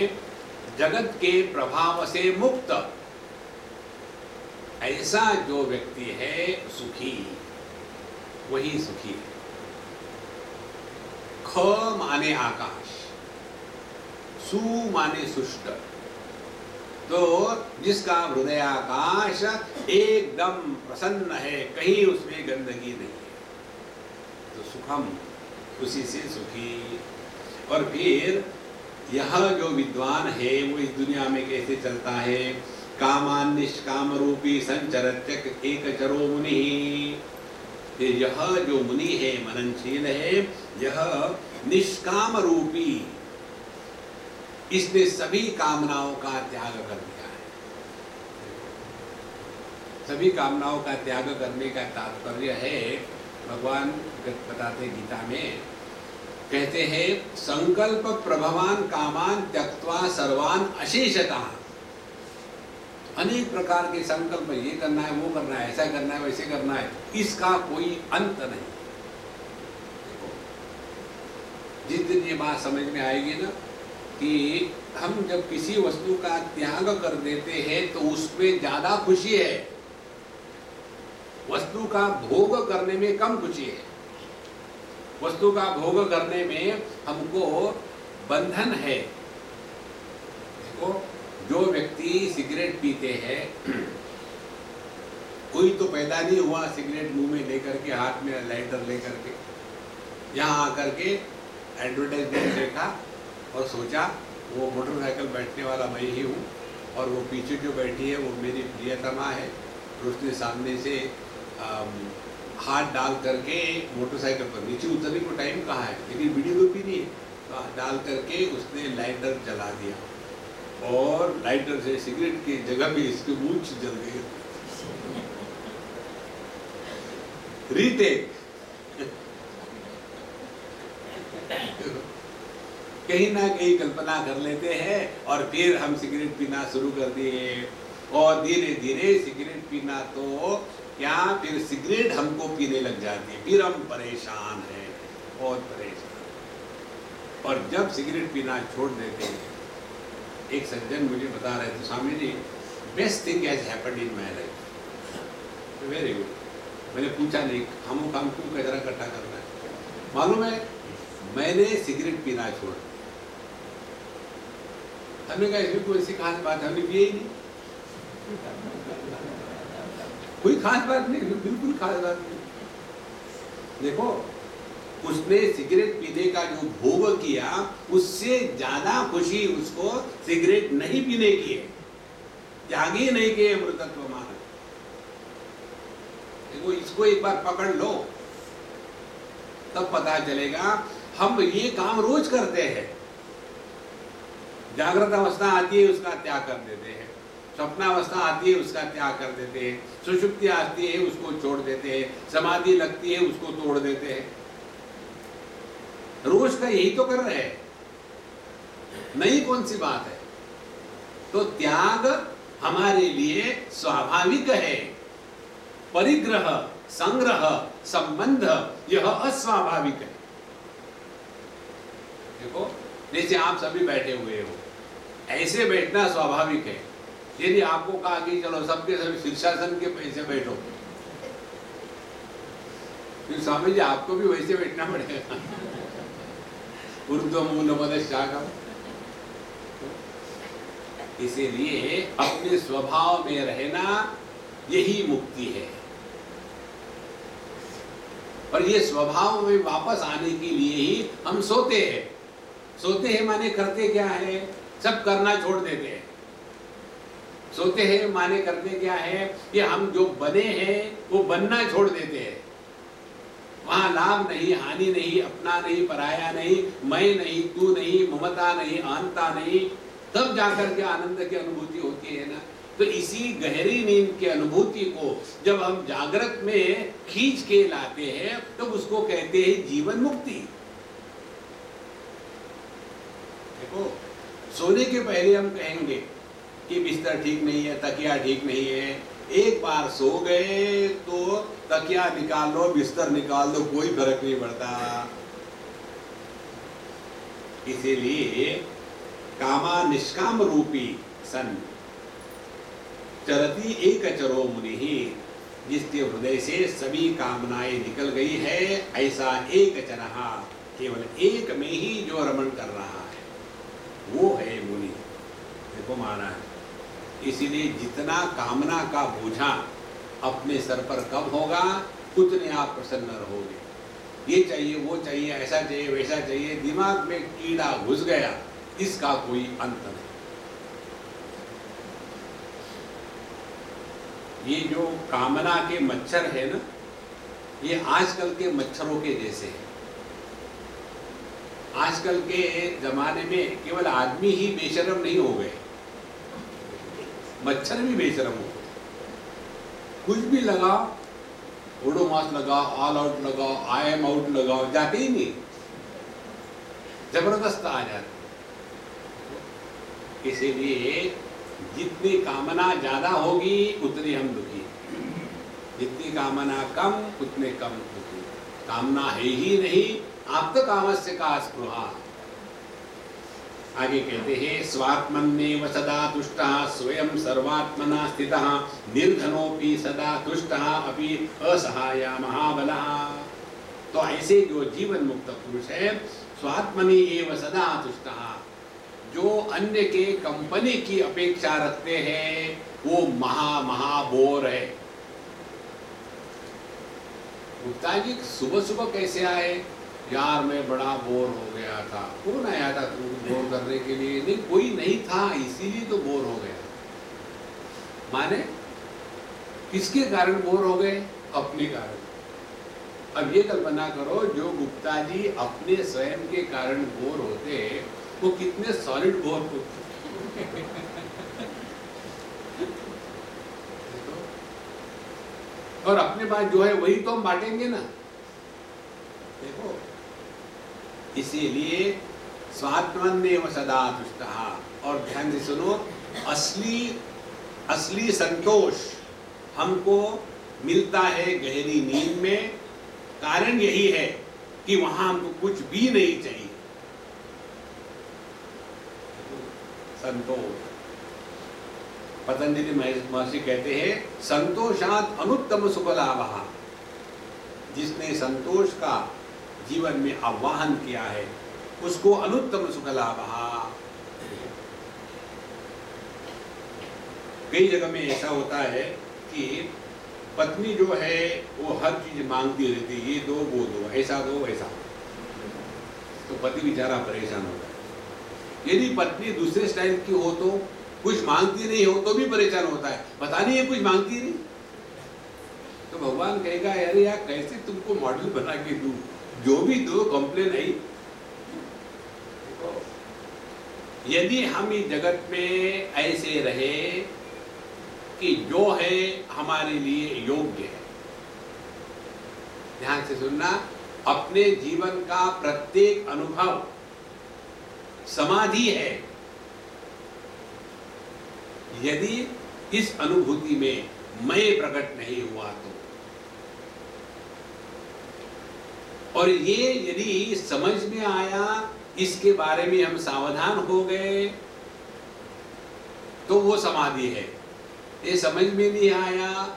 जगत के प्रभाव से मुक्त। ऐसा जो व्यक्ति है सुखी, वही सुखी है। ख माने आकाश, सु माने सुष्ट। तो जिसका हृदयाकाश एकदम प्रसन्न है, कहीं उसमें गंदगी नहीं है, तो सुखम, उसी से सुखी। और फिर यह जो विद्वान है वो इस दुनिया में कैसे चलता है? कामान निष्काम रूपी संचरत्यक एकचरो मुनि। यह जो मुनि है, मननशील है, यह निष्काम रूपी, इसने सभी कामनाओं का त्याग कर दिया है। सभी कामनाओं का त्याग करने का तात्पर्य है, भगवान बताते गीता में, कहते हैं संकल्प प्रभवान कामान त्यक्त्वा सर्वान अशेषता। अनेक प्रकार के संकल्प, ये करना है, वो करना है, ऐसा करना है, वैसे करना है, इसका कोई अंत नहीं। जिस दिन ये बात समझ में आएगी ना कि हम जब किसी वस्तु का त्याग कर देते हैं तो उसमें ज्यादा खुशी है, वस्तु का भोग करने में कम खुशी है। वस्तु का भोग करने में हमको बंधन है। देखो, जो व्यक्ति सिगरेट पीते हैं, कोई तो पैदा नहीं हुआ सिगरेट मुंह में लेकर के, हाथ में लाइटर लेकर के, यहाँ आकर के एडवर्टाइजमेंट देखा और सोचा वो मोटरसाइकिल बैठने वाला मैं ही हूँ, और वो पीछे जो बैठी है वो मेरी प्रियतमा है, और उसने सामने से हाथ डाल करके मोटरसाइकिल पर, नीचे उतरने को टाइम कहाँ है, लेकिन बीड़ी तो पीनी है, तो डाल करके उसने लाइटर जला दिया, और लाइटर से सिगरेट की जगह भी इसकी मूंछ जल गई। रीटेक। कहीं ना कहीं कल्पना कर लेते हैं और फिर हम सिगरेट पीना शुरू कर दिए, और धीरे धीरे सिगरेट पीना तो क्या, फिर सिगरेट हमको पीने लग जाती है, फिर हम परेशान हैं, बहुत परेशान। और जब सिगरेट पीना छोड़ देते हैं, एक सज्जन मुझे बता रहे थे, Swami ji best thing has happened in my life. Very good. मैंने पूछा नहीं हम काम क्यों कचरा इकट्ठा करना है? मालूम है मैंने सिगरेट पीना छोड़ा। हमने कहा इसमें कोई ऐसी खास बात, हमने पिए ही नहीं, कोई खास बात नहीं, बिल्कुल खास बात नहीं। देखो उसने सिगरेट पीने का जो भोग किया उससे ज्यादा खुशी उसको सिगरेट नहीं पीने की है, त्याग ही नहीं किए अमृतत्व मान। देखो इसको एक बार पकड़ लो तब पता चलेगा। हम ये काम रोज करते हैं, जागृत अवस्था आती है उसका त्याग कर देते हैं, स्वप्नावस्था आती है उसका त्याग कर देते हैं, सुषुप्ति आती है उसको छोड़ देते हैं, समाधि लगती है उसको तोड़ देते हैं। रोज का यही तो कर रहे हैं, नई कौन सी बात है? तो त्याग हमारे लिए स्वाभाविक है, परिग्रह संग्रह संबंध यह अस्वाभाविक है। देखो जैसे आप सभी बैठे हुए हो, ऐसे बैठना स्वाभाविक है। यदि आपको कहा कि चलो सबके सभी शीर्षासन के पैसे बैठो, फिर स्वामी जी आपको भी वैसे बैठना पड़ेगा, ऊर्ध्वमूल मदशाखम। इसीलिए अपने स्वभाव में रहना यही मुक्ति है। और ये स्वभाव में वापस आने के लिए ही हम सोते हैं। सोते हैं माने करते क्या है? सब करना छोड़ देते हैं। सोते हैं माने करते क्या है कि हम जो बने हैं वो बनना छोड़ देते हैं। वहां लाभ नहीं, हानि नहीं, अपना नहीं, पराया नहीं, मैं नहीं, तू नहीं, ममता नहीं, अहंता नहीं, तब जाकर के आनंद की अनुभूति होती है ना। तो इसी गहरी नींद की अनुभूति को जब हम जागृत में खींच के लाते हैं तो उसको कहते हैं जीवन मुक्ति। देखो सोने के पहले हम कहेंगे कि बिस्तर ठीक नहीं है, तकिया ठीक नहीं है। एक बार सो गए तो तकिया निकाल लो, बिस्तर निकाल दो, कोई फर्क नहीं पड़ता। इसीलिए कामा निष्काम रूपी सन चरती एक चरो मुनि ही, जिसके हृदय से सभी कामनाएं निकल गई है, ऐसा एक चरहा, केवल एक में ही जो रमण कर रहा है वो है मुनि। देखो माना है। इसीलिए जितना कामना का बोझा अपने सर पर कब होगा उतने आप प्रसन्न रहोगे। ये चाहिए, वो चाहिए, ऐसा चाहिए, वैसा चाहिए, दिमाग में कीड़ा घुस गया, इसका कोई अंत नहीं। ये जो कामना के मच्छर है ना, ये आजकल के मच्छरों के जैसे हैं। आजकल के जमाने में केवल आदमी ही बेशरम नहीं हो गए, मच्छर भी बेशरम हो गए। कुछ भी लगाओ, ओडोमॉस लगाओ, ऑल आउट लगाओ, आई एम आउट लगाओ, जाते ही नहीं, जबरदस्त आ जाते। इसीलिए जितनी कामना ज्यादा होगी उतनी हम दुखी, जितनी कामना कम उतने कम दुखी। कामना है ही नहीं, आप तो कामस्य का स्पृहा। आगे कहते हैं स्वात्मन्नेव सदा तुष्टः स्वयं सर्वात्मना स्थितः निर्धनोपि सदा तुष्टः अपि असहाया महाबलः। तो ऐसे जो जीवन मुक्त पुरुष है स्वात्मनि एव सदा तुष्टः, जो अन्य के कंपनी की अपेक्षा रखते हैं वो महाबोर है। गुप्ता जी सुबह सुबह कैसे आए? यार मैं बड़ा बोर हो गया था। कौन आया था तुमको बोर करने के लिए? नहीं, कोई नहीं था, इसीलिए तो बोर हो गया। माने किसके कारण बोर हो गए? अपने कारण। अब ये कल्पना करो जो गुप्ता जी अपने स्वयं के कारण बोर होते वो कितने सॉलिड बोर होते। और अपने पास जो है वही तो हम बांटेंगे ना। देखो इसीलिए स्वात्मन्नेव सदा तुष्टः। और ध्यान से सुनो, असली संतोष हमको मिलता है गहरी नींद में। कारण यही है कि वहां हमको कुछ भी नहीं चाहिए। संतोष। पतंजलि महर्षि कहते हैं संतोषात अनुत्तम सुख लाभः। जिसने संतोष का जीवन में आह्वान किया है उसको अनुत्तम सुख लाभः। कई जगह में ऐसा होता है कि पत्नी जो है वो हर चीज मांगती रहती है, ये दो वो दो, ऐसा दो वैसा, तो पति बेचारा परेशान होता है। यदि पत्नी दूसरे स्टाइल की हो तो, कुछ मांगती नहीं हो तो भी परेशान होता है, पता नहीं है कुछ मांगती नहीं, तो भगवान कहेगा अरे यार कैसे तुमको मॉडल बना के दूं, जो भी दो कंप्लेन आई। यदि हम इस जगत में ऐसे रहे कि जो है हमारे लिए योग्य है, ध्यान से सुनना, अपने जीवन का प्रत्येक अनुभव समाधि है। यदि इस अनुभूति में मैं प्रकट नहीं हुआ तो, और ये यदि समझ में आया, इसके बारे में हम सावधान हो गए तो वो समाधि है। ये समझ में नहीं आया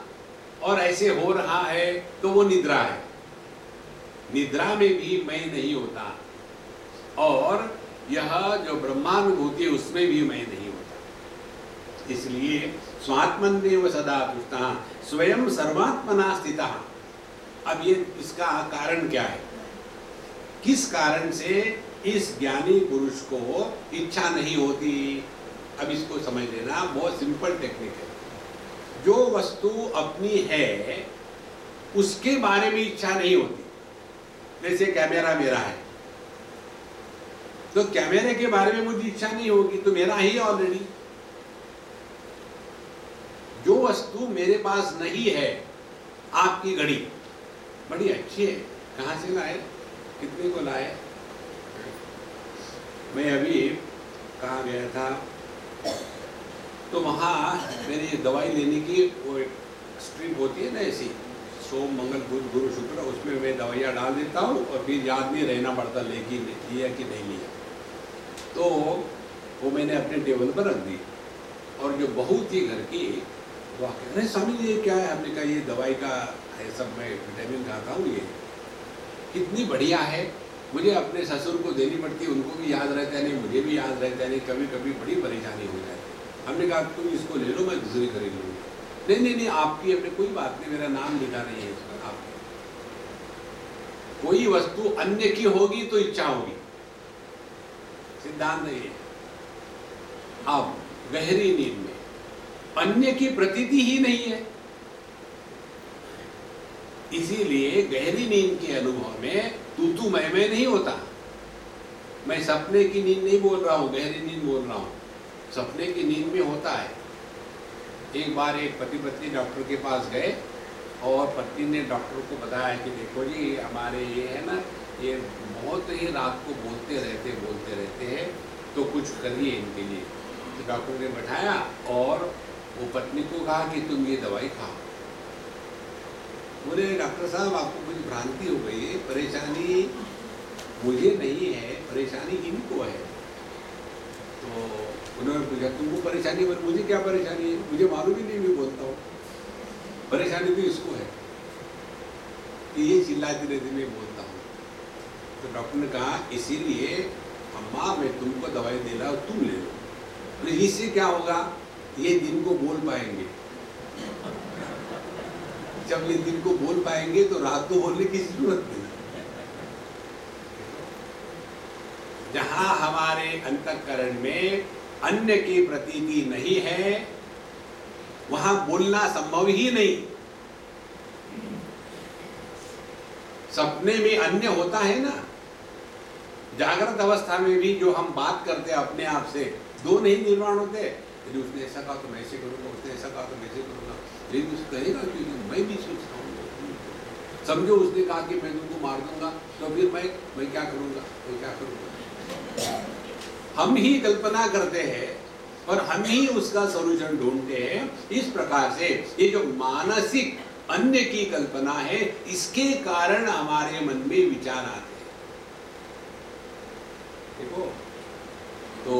और ऐसे हो रहा है तो वो निद्रा है। निद्रा में भी मैं नहीं होता, और यह जो ब्रह्मानुभूति है उसमें भी मैं नहीं होता। इसलिए स्वात्मन्येव सदा तुष्टः स्वयं सर्वात्मना स्थितः। अब ये इसका कारण क्या है, किस कारण से इस ज्ञानी पुरुष को इच्छा नहीं होती? अब इसको समझ लेना, बहुत सिंपल टेक्निक है। जो वस्तु अपनी है उसके बारे में इच्छा नहीं होती। जैसे कैमरा मेरा है तो कैमरे के बारे में मुझे इच्छा नहीं होगी, तो मेरा ही ऑलरेडी। जो वस्तु मेरे पास नहीं है, आपकी घड़ी बड़ी अच्छी है, कहाँ से लाए, कितने को लाए? मैं अभी कहाँ गया था तो वहाँ मेरी दवाई लेने की वो एक स्ट्रिप होती है ना ऐसी, सोम मंगल बुध गुरु शुक्र, उसमें मैं दवाइयाँ डाल देता हूँ और फिर याद नहीं रहना पड़ता लेकिन लिया कि नहीं लिया। तो वो मैंने अपने टेबल पर रख दी, और जो बहू थी घर की वो आके, अरे स्वामी ये क्या है? हमने कहा ये दवाई का है, सब मैं विटामिन खाता हूँ, ये कितनी बढ़िया है। मुझे अपने ससुर को देनी पड़ती है, उनको भी याद रहता नहीं, मुझे भी याद रहता नहीं, कभी कभी बड़ी परेशानी हो जाती है। हमने कहा तुम इसको ले लो, मैं दूसरी खरीद लूँगा। नहीं नहीं नहीं, आपकी अपने कोई बात नहीं, मेरा नाम लिखा नहीं है इस पर। आपकी कोई वस्तु अन्य की होगी तो इच्छा होगी, सिद्धांत नहीं है। अब गहरी नींद में अन्य की प्रतीति ही नहीं है, इसीलिए गहरी नींद के अनुभव में तू मैं नहीं होता। मैं सपने की नींद नहीं बोल रहा हूं, गहरी नींद बोल रहा हूं। सपने की नींद में होता है। एक बार एक पति पत्नी डॉक्टर के पास गए और पत्नी ने डॉक्टर को बताया कि देखो जी हमारे ये है ना, ये बहुत ही रात को बोलते रहते हैं, तो कुछ करिए इनके लिए। तो डॉक्टर ने बैठाया और वो पत्नी को कहा कि तुम ये दवाई खाओ। बोले डॉक्टर साहब आपको कुछ भ्रांति हो गई है, परेशानी मुझे नहीं है, परेशानी इनको है। तो उन्होंने पूछा तुमको परेशानी, पर मुझे क्या परेशानी है? मुझे मालूम ही नहीं, मैं बोलता हूँ। परेशानी तो इसको है कि ये चिल्लाती रहती, मैं बोलता हूँ। तो डॉक्टर ने कहा इसीलिए अम्मा मैं तुमको दवाई दे रहा हूँ, तुम ले लो। तो इससे क्या होगा, ये दिन को बोल पाएंगे। जब ये दिन को बोल पाएंगे तो रात को बोलने की जरूरत नहीं। जहां हमारे अंतःकरण में अन्य की प्रतीति नहीं है, वहां बोलना संभव ही नहीं। सपने में अन्य होता है ना, जागृत अवस्था में भी जो हम बात करते हैं अपने आप से, दो नहीं निर्माण होते। यदि उसने ऐसा कहा तो मैं ऐसे करूंगा, उसने ऐसा कहा तो मैं ऐसे करूंगा। लेकिन उसने कहेगा कि मैं भी सोचता हूँ, समझो उसने कहा कि मैं तुमको मार दूंगा, तो फिर मैं क्या करूंगा, मैं क्या करूंगा। हम ही कल्पना करते हैं और हम ही उसका सॉल्यूशन ढूंढते हैं। इस प्रकार से ये जो मानसिक अन्य की कल्पना है, इसके कारण हमारे मन में विचार आते हैं। देखो, तो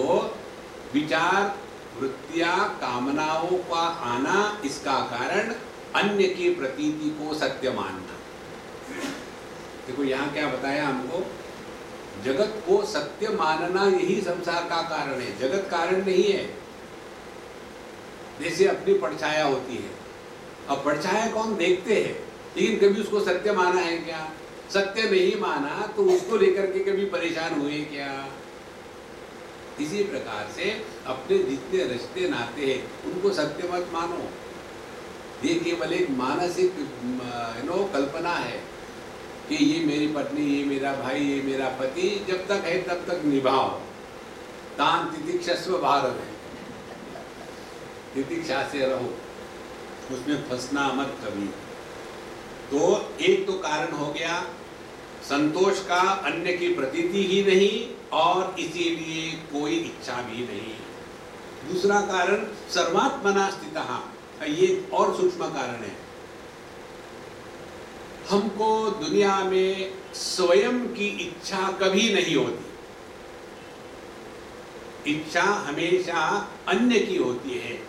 विचार, वृत्तियां, कामनाओं का आना, इसका कारण अन्य की प्रतीति को सत्य मानना। देखो यहाँ क्या बताया हमको, जगत को सत्य मानना यही संसार का कारण है, जगत कारण नहीं है। जैसे अपनी परछाया होती है, अब परछाया को हम देखते हैं, लेकिन कभी उसको सत्य माना है क्या? सत्य नहीं माना तो उसको लेकर के कभी परेशान हुए क्या? इसी प्रकार से अपने जितने रिश्ते नाते हैं उनको सत्य मत मानो। ये केवल एक मानसिक कल्पना है कि ये मेरी पत्नी, ये मेरा भाई, ये मेरा पति, जब तक है तब तक निभाओ। तान तितिक्षस्व भारत है, तितिक्षा से रहो, उसमें फंसना मत कभी। तो एक तो कारण हो गया संतोष का अन्य की प्रतीति ही नहीं और इसीलिए कोई इच्छा भी नहीं। दूसरा कारण सर्वात्मना स्थितः, ये और सूक्ष्म कारण है। हमको दुनिया में स्वयं की इच्छा कभी नहीं होती, इच्छा हमेशा अन्य की होती है,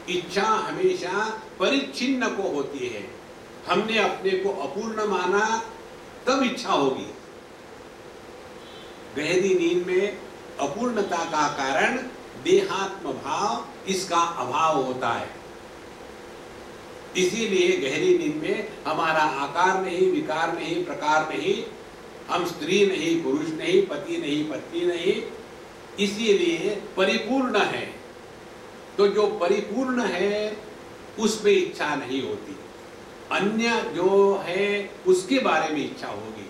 इच्छा हमेशा परिच्छिन्न को होती है। हमने अपने को अपूर्ण माना तब इच्छा होगी। गहरी नींद में अपूर्णता का कारण देहात्म भाव, इसका अभाव होता है। इसीलिए गहरी नींद में हमारा आकार नहीं, विकार नहीं, प्रकार नहीं, हम स्त्री नहीं, पुरुष नहीं, पति नहीं, पत्नी नहीं, इसीलिए परिपूर्ण है। तो जो परिपूर्ण है उसमें इच्छा नहीं होती, अन्य जो है उसके बारे में इच्छा होगी।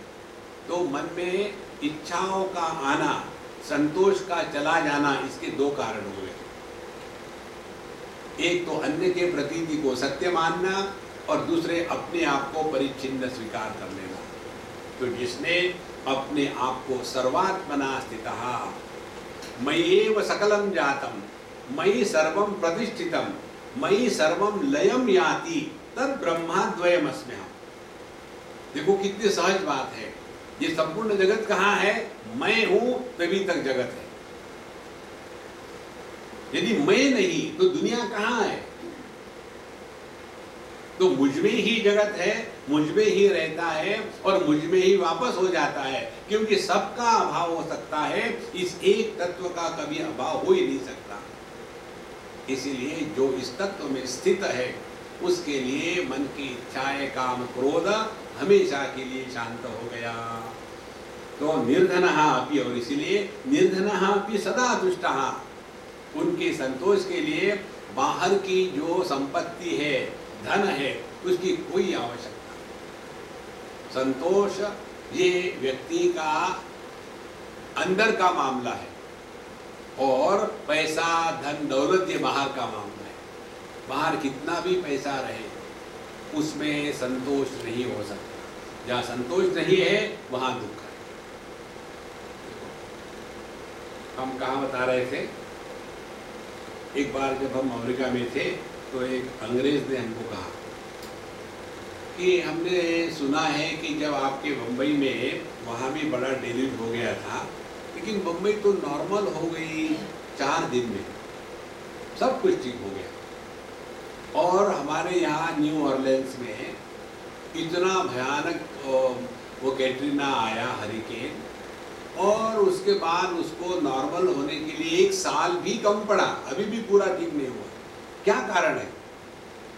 तो मन में इच्छाओं का आना, संतोष का चला जाना, इसके दो कारण हुए। एक तो अन्य के प्रतीति को सत्य मानना और दूसरे अपने आप को परिच्छिन्न स्वीकार कर लेना। तो जिसने अपने आप को सर्वात्मना स्थितः, मय्येव सकलं जातम, मयि सर्वं प्रतिष्ठितम, मयि सर्वं लयम याति, तद ब्रह्माद्वयमस्म्यहम्। देखो कितनी सहज बात है। ये संपूर्ण जगत कहाँ है? मैं हूं तभी तक जगत है। यदि मैं नहीं तो दुनिया कहाँ है? तो मुझ में ही जगत है, मुझ में ही रहता है और मुझ में ही वापस हो जाता है, क्योंकि सबका अभाव हो सकता है, इस एक तत्व का कभी अभाव हो ही नहीं सकता। इसीलिए जो इस तत्व में स्थित है उसके लिए मन की इच्छाएं, काम, क्रोध हमेशा के लिए शांत हो गया। तो निर्धनः अपि, और इसीलिए निर्धनः अपि सदा तुष्टः, उनके संतोष के लिए बाहर की जो संपत्ति है, धन है, उसकी कोई आवश्यकता नहीं। संतोष ये व्यक्ति का अंदर का मामला है और पैसा, धन, दौलत ये बाहर का मामला है। बाहर कितना भी पैसा रहे उसमें संतोष नहीं हो सकता। जहाँ संतोष नहीं है वहाँ दुख है। हम कहाँ बता रहे थे, एक बार जब हम अमेरिका में थे तो एक अंग्रेज ने हमको कहा कि हमने सुना है कि जब आपके बम्बई में, वहाँ भी बड़ा डेल्यूज हो गया था, लेकिन बम्बई तो नॉर्मल हो गई 4 दिन में, सब कुछ ठीक हो गया। और हमारे यहाँ न्यू ऑरलेंस में इतना भयानक वो कैटरीना आया, हरिकेन, और उसके बाद उसको नॉर्मल होने के लिए 1 साल भी कम पड़ा, अभी भी पूरा ठीक नहीं हुआ। क्या कारण है?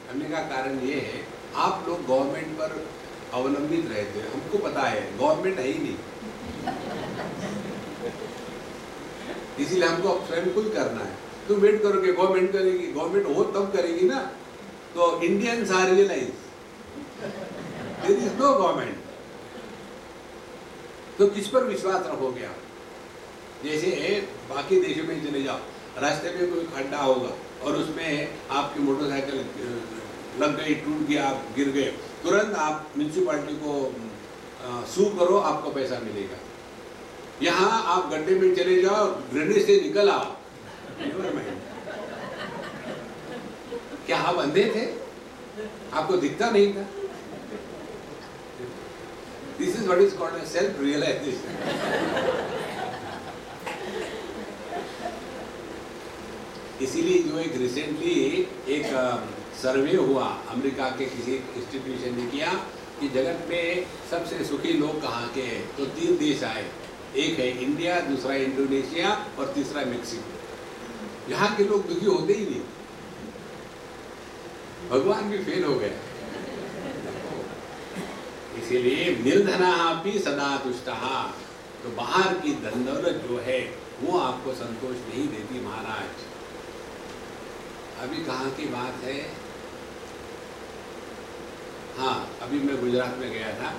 हमने कहा कारण ये है, आप लोग गवर्नमेंट पर अवलंबित रहते हैं। हमको पता है गवर्नमेंट है ही नहीं, इसीलिए हमको अब स्वयं कुछ करना है। तुम वेट करोगे गवर्नमेंट करेगी, गवर्नमेंट हो तब करेगी ना। तो Indians are realise there is no government. तो किस पर विश्वास रखोगे आप? जैसे बाकी देशों में चले जाओ, रास्ते में कोई खड्डा होगा और उसमें आपकी मोटरसाइकिल लग गई, टूट गया, आप गिर गए, तुरंत आप म्यूनसिपालिटी को सू करो, आपको पैसा मिलेगा। यहाँ आप गड्ढे में चले जाओ, ग्रेनेड से निकल आओ, क्या आप अंधे थे? आपको दिखता नहीं था? This is what is called a self-realization. इसीलिए जो एक रिसेंटली एक सर्वे हुआ अमेरिका के किसी इंस्टीट्यूशन ने किया कि जगत में सबसे सुखी लोग कहाँ के हैं, तो 3 देश आए। एक है इंडिया, दूसरा इंडोनेशिया और तीसरा मेक्सिको। यहाँ के लोग दुखी होते ही नहीं, भगवान भी फेल हो गया। इसीलिए निर्धना भी सदा तुष्टः, तो बाहर की धन दौलत जो है वो आपको संतोष नहीं देती महाराज। अभी कहाँ की बात है, हाँ अभी मैं गुजरात में गया था,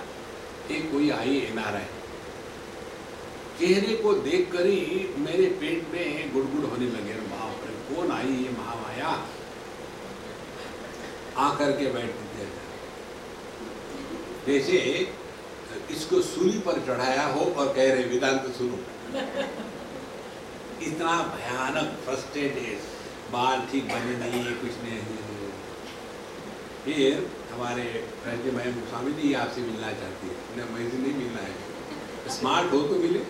एक कोई आई NRI, चेहरे को देखकर ही मेरे पेट में गुड़गुड़ होने लगे। बाप रे, कौन आई ये महामाया, आकर के बैठते थे जैसे इसको सूली पर चढ़ाया हो और कह रहे वेदांत सुनो। इतना भयानक फ्रस्ट्रेटेड, बाल ठीक बने नहीं है, कुछ नहीं। फिर हमारे प्रहरी महम स्वामी जी आपसे मिलना चाहती है, उन्हें मुझे नहीं मिलना है, स्मार्ट हो तो मिले।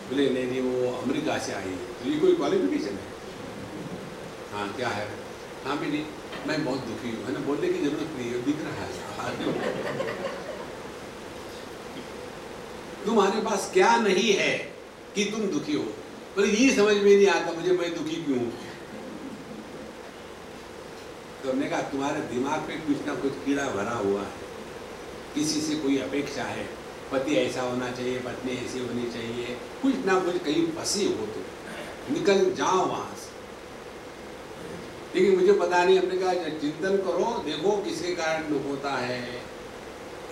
बोले नहीं वो अमेरिका से आई है, तो ये कोई क्वालिफिकेशन है? हाँ क्या है? हाँ भी नहीं, मैं बहुत दुखी हूँ, है ना, बोलने की जरूरत नहीं है, दिख रहा है। तुम्हारे पास क्या नहीं है कि तुम दुखी हो? पर ये समझ में नहीं आता मुझे, मैं दुखी क्यों हूँ? तो हमने कहा तुम्हारे दिमाग पे कुछ ना कुछ कीड़ा भरा हुआ है, किसी से कोई अपेक्षा है, पति ऐसा होना चाहिए, पत्नी ऐसी होनी चाहिए, कुछ ना कुछ कहीं फंसी हो तो निकल जाओ वहां से। लेकिन मुझे पता नहीं, हमने कहा चिंतन करो, देखो किसके कारण दुख होता है।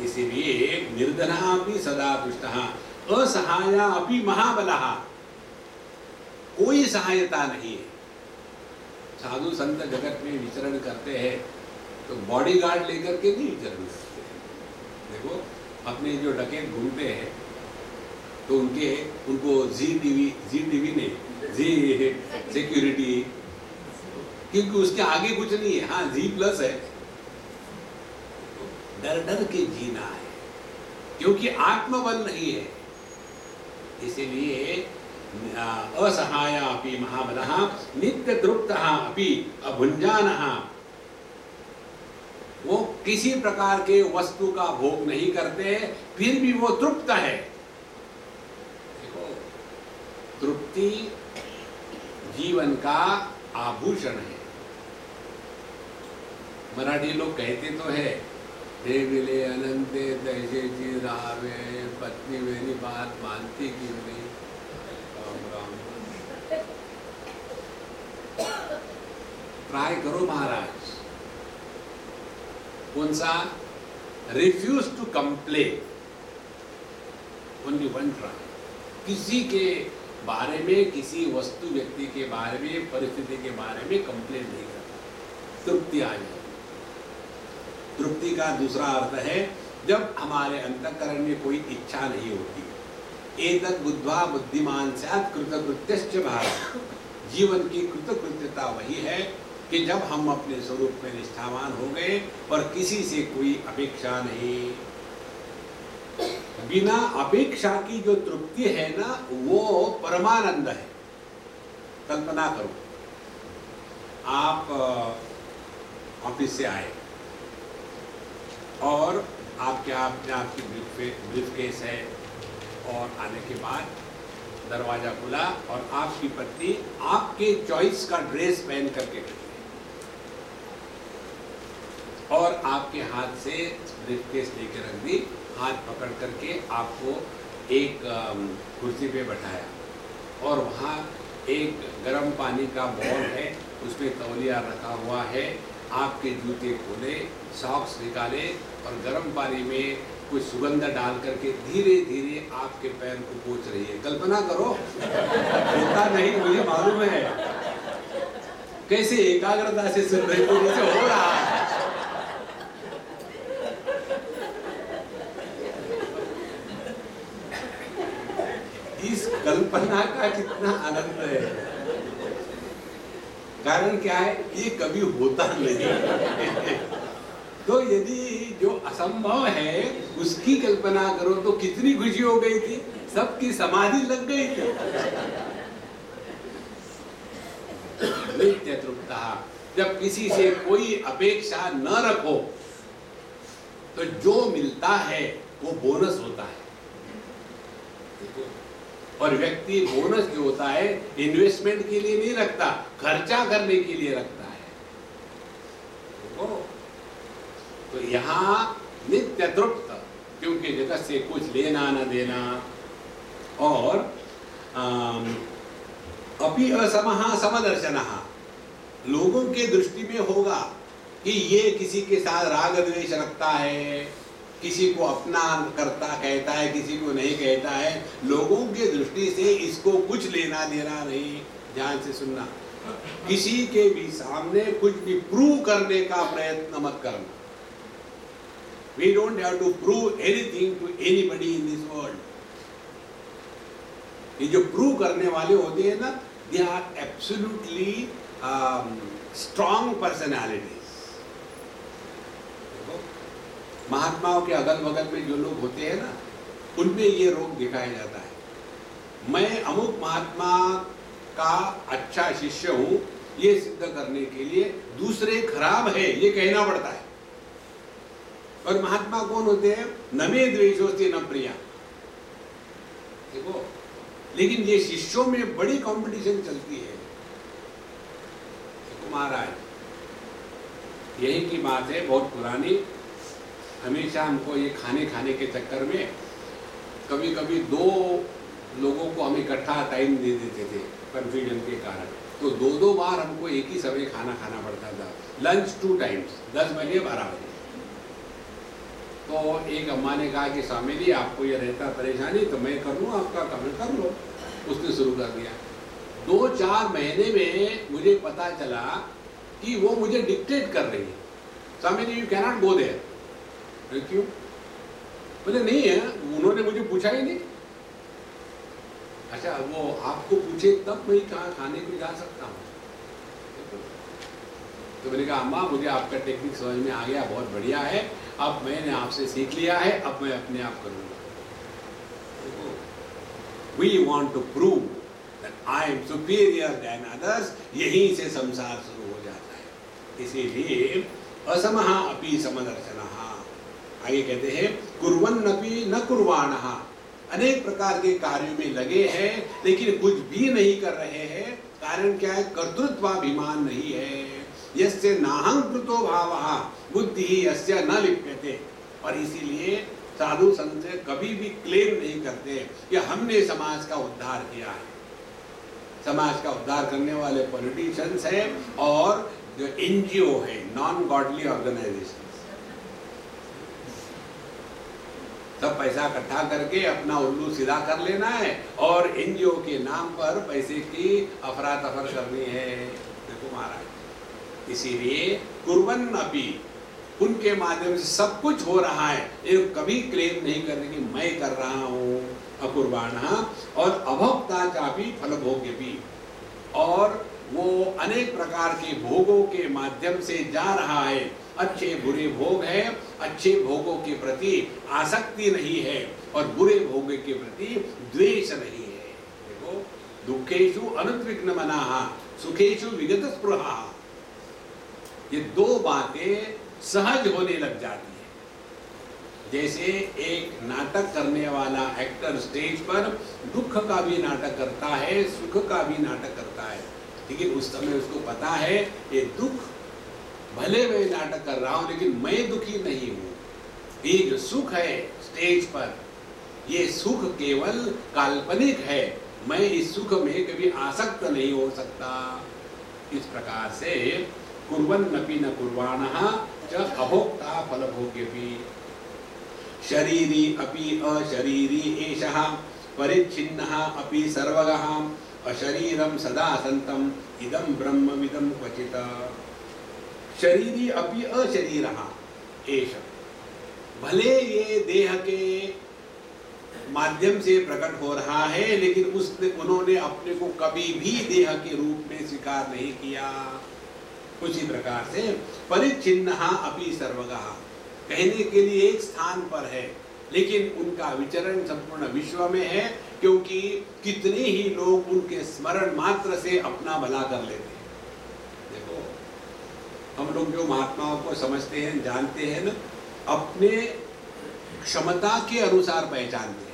इसीलिए निर्धना अपनी सदा तुष्टः, असहाया अपि महाबलः, कोई सहायता नहीं है। साधु संत जगत में विचरण करते हैं तो बॉडीगार्ड लेकर के नहीं विचरण करते। देखो अपने जो डकैत घूमते हैं तो उनको जी टीवी ने जी सिक्योरिटी, क्योंकि उसके आगे कुछ नहीं है। हाँ जी+ है, डर डर के जीना है, क्योंकि आत्मबल नहीं है। इसीलिए असहाया अपि महाबलः, नित्य तृप्तः अपि अभुञ्जानः, वो किसी प्रकार के वस्तु का भोग नहीं करते, फिर भी वो तृप्त है। देखो तृप्ति जीवन का आभूषण है। मराठी लोग कहते तो है, हे मिले अनंते तैसे जी रावे, पत्नी मेरी बात मानती क्यों नहीं। ट्राई करो महाराज, कौन सा? Refuse to complain, only one try. किसी के बारे में, किसी वस्तु व्यक्ति के बारे में, परिस्थिति के बारे में कंप्लेन नहीं करना, तृप्ति आ जाए। तृप्ति का दूसरा अर्थ है जब हमारे अंतःकरण में कोई इच्छा नहीं होती। एतद् बुद्ध्वा बुद्धिमान स्यात् कृतकृत्यश्च भारत, जीवन की कृतकृत्यता वही है कि जब हम अपने स्वरूप में निष्ठावान हो गए और किसी से कोई अपेक्षा नहीं। बिना अपेक्षा की जो तृप्ति है ना, वो परमानंद है। कल्पना करो, आप ऑफिस से आए और आपकी ब्रीफकेस है, और आने के बाद दरवाजा खुला और आपकी पत्नी आपके चॉइस का ड्रेस पहन करके खड़ी है और आपके हाथ से ब्रीफकेस लेके रख दी, हाथ पकड़ करके आपको एक कुर्सी पे बैठाया और वहाँ एक गर्म पानी का बॉल है, उसमें तौलिया रखा हुआ है। आपके जूते खोले, सॉक्स निकाले और गर्म पानी में कुछ सुगंध डाल करके धीरे धीरे आपके पैर को पोंछ रही है। कल्पना करो, होता नहीं मुझे मालूम है, कैसे एकाग्रता से सुन रहे हो, जैसे हो रहा है। इस कल्पना का कितना आनंद है। कारण क्या है, ये कभी होता नहीं। तो यदि जो असंभव है उसकी कल्पना करो तो कितनी खुशी हो गई थी, सबकी समाधि लग गई थी। नित्य तृप्तः, जब किसी से कोई अपेक्षा न रखो तो जो मिलता है वो बोनस होता है। और व्यक्ति बोनस जो होता है इन्वेस्टमेंट के लिए नहीं रखता, खर्चा करने के लिए रखता है। तो यहाँ नित्य तृप्त, क्योंकि जगत से कुछ लेना न देना। और अपि असमः समदर्शनः, लोगों के दृष्टि में होगा कि ये किसी के साथ राग द्वेष रखता है, किसी को अपना करता कहता है, किसी को नहीं कहता है। लोगों के दृष्टि से इसको कुछ लेना देना नहीं। ध्यान से सुनना, किसी के भी सामने कुछ भी प्रूव करने का प्रयत्न मत करना। We don't have to prove anything to anybody in this world. ये जो प्रूव करने वाले होते हैं ना, they are absolutely strong personalities. महात्माओं के अगल बगल में जो लोग होते हैं ना, उनमें ये रोग दिखाया जाता है। मैं अमुक महात्मा का अच्छा शिष्य हूं, ये सिद्ध करने के लिए दूसरे खराब है ये कहना पड़ता है। और महात्मा कौन होते हैं? न मे द्वेषोस्ति न प्रिया। देखो, लेकिन ये शिष्यों में बड़ी कंपटीशन चलती है। देखो महाराज, यही की बात है बहुत पुरानी। हमेशा हमको ये खाने के चक्कर में कभी कभी दो लोगों को हम इकट्ठा टाइम दे देते थे कंफ्यूजन के कारण। तो दो बार हमको एक ही समय खाना खाना पड़ता था। लंच 2 टाइम्स, 10 बजे 12 बजे। तो एक अम्मा ने कहा कि स्वामी जी आपको ये रहता परेशानी, तो मैं कर लूँ आपका काम, कर लो। उसने शुरू कर दिया। 2-4 महीने में मुझे पता चला कि वो मुझे डिक्टेट कर रही है। Swami ji you cannot go there. क्यों? बोले नहीं है, उन्होंने मुझे पूछा ही नहीं। अच्छा, वो आपको पूछे तब मैं कहाँ खाने को जा सकता हूँ। तो मैंने कहा अम्मा मुझे आपका टेक्निक समझ में आ गया, बहुत बढ़िया है, अब मैंने आपसे सीख लिया है, अब मैं अपने आप करूँगा। We want to prove that I am superior than others, यहीं से संसार शुरू हो जाता है। इसीलिए असमः अपि समदर्शनः। आगे कहते हैं कुर्वन्नपि न कुर्वाणः, अनेक प्रकार के कार्यों में लगे हैं लेकिन कुछ भी नहीं कर रहे हैं। कारण क्या है? कर्तृत्वाभिमान नहीं है। यस्य नाहंकृतो भावः बुद्धि यस्य न लिप्यते। और इसीलिए साधु संत कभी भी क्लेम नहीं करते कि हमने समाज का उद्धार किया है। समाज का उद्धार करने वाले पॉलिटिशियंस हैं और जो एनजीओ है, नॉन गॉडली ऑर्गेनाइजेशन, सब पैसा इकट्ठा करके अपना उल्लू सीधा कर लेना है और एनजीओ के नाम पर पैसे की अफरा तफर करनी है। देखो महाराज, इसीलिए कुर्वन् अपि, उनके माध्यम से सब कुछ हो रहा है, ये कभी क्लेम नहीं करने की मैं कर रहा हूँ। अकुर्बाणः, और अभोक्ता चापि फलभोग्य भी, और वो अनेक प्रकार के भोगों के माध्यम से जा रहा है। अच्छे बुरे भोग है, अच्छे भोगों के प्रति आसक्ति नहीं है और बुरे भोगों के प्रति द्वेष नहीं है। देखो, दुखेषु अनुद्विग्न मनाः सुखेषु विगत स्पृहा, ये 2 बातें सहज होने लग जाती है। जैसे एक नाटक करने वाला एक्टर स्टेज पर दुख का भी नाटक करता है, सुख का भी नाटक करता है, लेकिन उस समय उसको पता है ये दुख, भले मैं नाटक कर रहा हूं लेकिन मैं दुखी नहीं हूं। ये जो सुख है स्टेज पर, ये सुख केवल काल्पनिक है, मैं इस सुख में कभी आसक्त नहीं हो सकता। इस प्रकार से कुर्वन्नपि न कुर्वाणः च अभोक्ता फलभोग्यपि शरीरी अपि अशरीरी एषः परिच्छिन्नः अपि सर्वगः अशरीरं सदा सन्तम् इदं ब्रह्मविदं क्वचित्। शरीरी अपि अशरीरः एष, भले ये देह के माध्यम से प्रकट हो रहा है लेकिन उन्होंने अपने को कभी भी देह के रूप में स्वीकार नहीं किया। उसी प्रकार से परिच्छिन्नः अपि सर्वगः, कहने के लिए एक स्थान पर है लेकिन उनका विचरण संपूर्ण विश्व में है, क्योंकि कितने ही लोग उनके स्मरण मात्र से अपना भला कर लेते हैं। हम लोग जो महात्माओं को समझते हैं, जानते हैं ना, अपने क्षमता के अनुसार पहचानते हैं।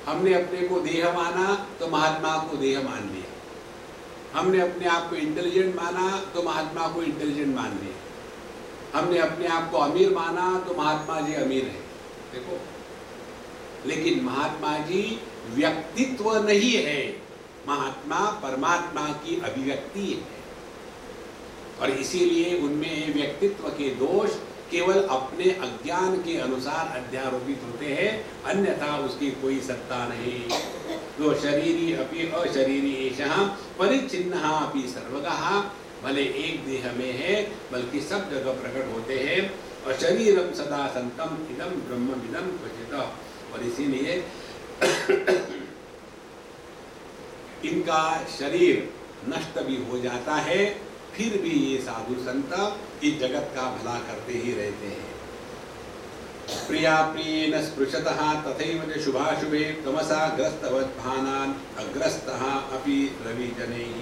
हमने अपने को देह माना तो महात्मा को देह मान लिया। हमने अपने आप को इंटेलिजेंट माना तो महात्मा को इंटेलिजेंट मान लिया। हमने अपने आप को अमीर माना तो महात्मा जी अमीर है। देखो, लेकिन महात्मा जी व्यक्तित्व नहीं है, महात्मा परमात्मा की अभिव्यक्ति है। और इसीलिए उनमें व्यक्तित्व के दोष केवल अपने अज्ञान के अनुसार अध्यारोपित होते हैं, अन्यथा उसकी कोई सत्ता नहीं। तो शरीरी अपि अशरीरी एषः परिच्छिन्नः अपि सर्वगः, भले एक देह में है बल्कि सब जगह प्रकट होते हैं। और शरीरम सदा संतम इदम ब्रह्मविदम क्वचित्, और इसीलिए इनका शरीर नष्ट भी हो जाता है, फिर भी ये साधु संत इस जगत का भला करते ही रहते हैं। प्रिया प्रियेन स्पृशतः तथैव च शुभाशुभे तमसा ग्रस्तवद्भानान् अग्रस्तः अपि रविजनैः।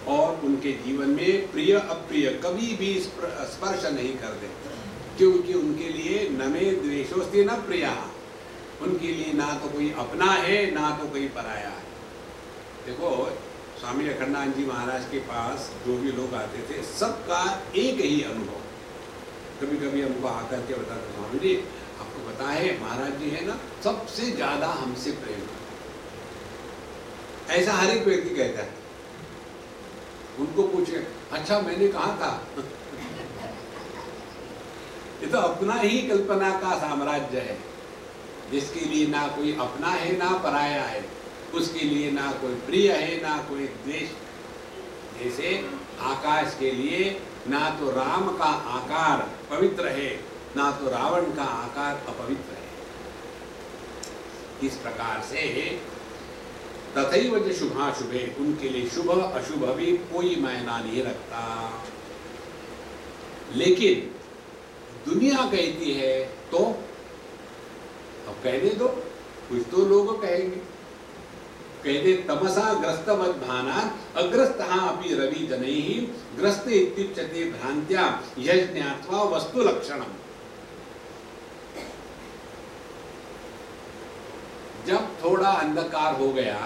और उनके जीवन में प्रिय अप्रिय कभी भी स्पर्श नहीं करते, क्योंकि उनके लिए न मे द्वेषोस्ति न प्रिया, उनके लिए ना तो कोई अपना है ना तो कोई पराया है। देखो, स्वामी अखंडानंद जी महाराज के पास जो भी लोग आते थे, सबका एक ही अनुभव। कभी कभी हमको आकर के बताते, स्वामी जी आपको पता है महाराज जी है ना, सबसे ज्यादा हमसे प्रेम करते, ऐसा हर एक व्यक्ति कहता है। उनको पूछे, अच्छा मैंने कहा था? ये तो अपना ही कल्पना का साम्राज्य है, जिसके लिए ना कोई अपना है ना पराया है, उसके लिए ना कोई प्रिय है ना कोई द्वेष। जैसे आकाश के लिए ना तो राम का आकार पवित्र है ना तो रावण का आकार अपवित्र है। इस प्रकार से तथैव च शुभाशुभे, उनके लिए शुभ अशुभ भी कोई मायना नहीं रखता। लेकिन दुनिया कहती है तो अब कहने दो, कुछ तो लोग कहेंगे। कहते तमसा ग्रस्तवद्भानान् अग्रस्तः अपि रविजनैः ग्रस्त इत्युच्यते भ्रान्त्या यज्ञात्वा वस्तुलक्षणम्। जब थोड़ा अंधकार हो गया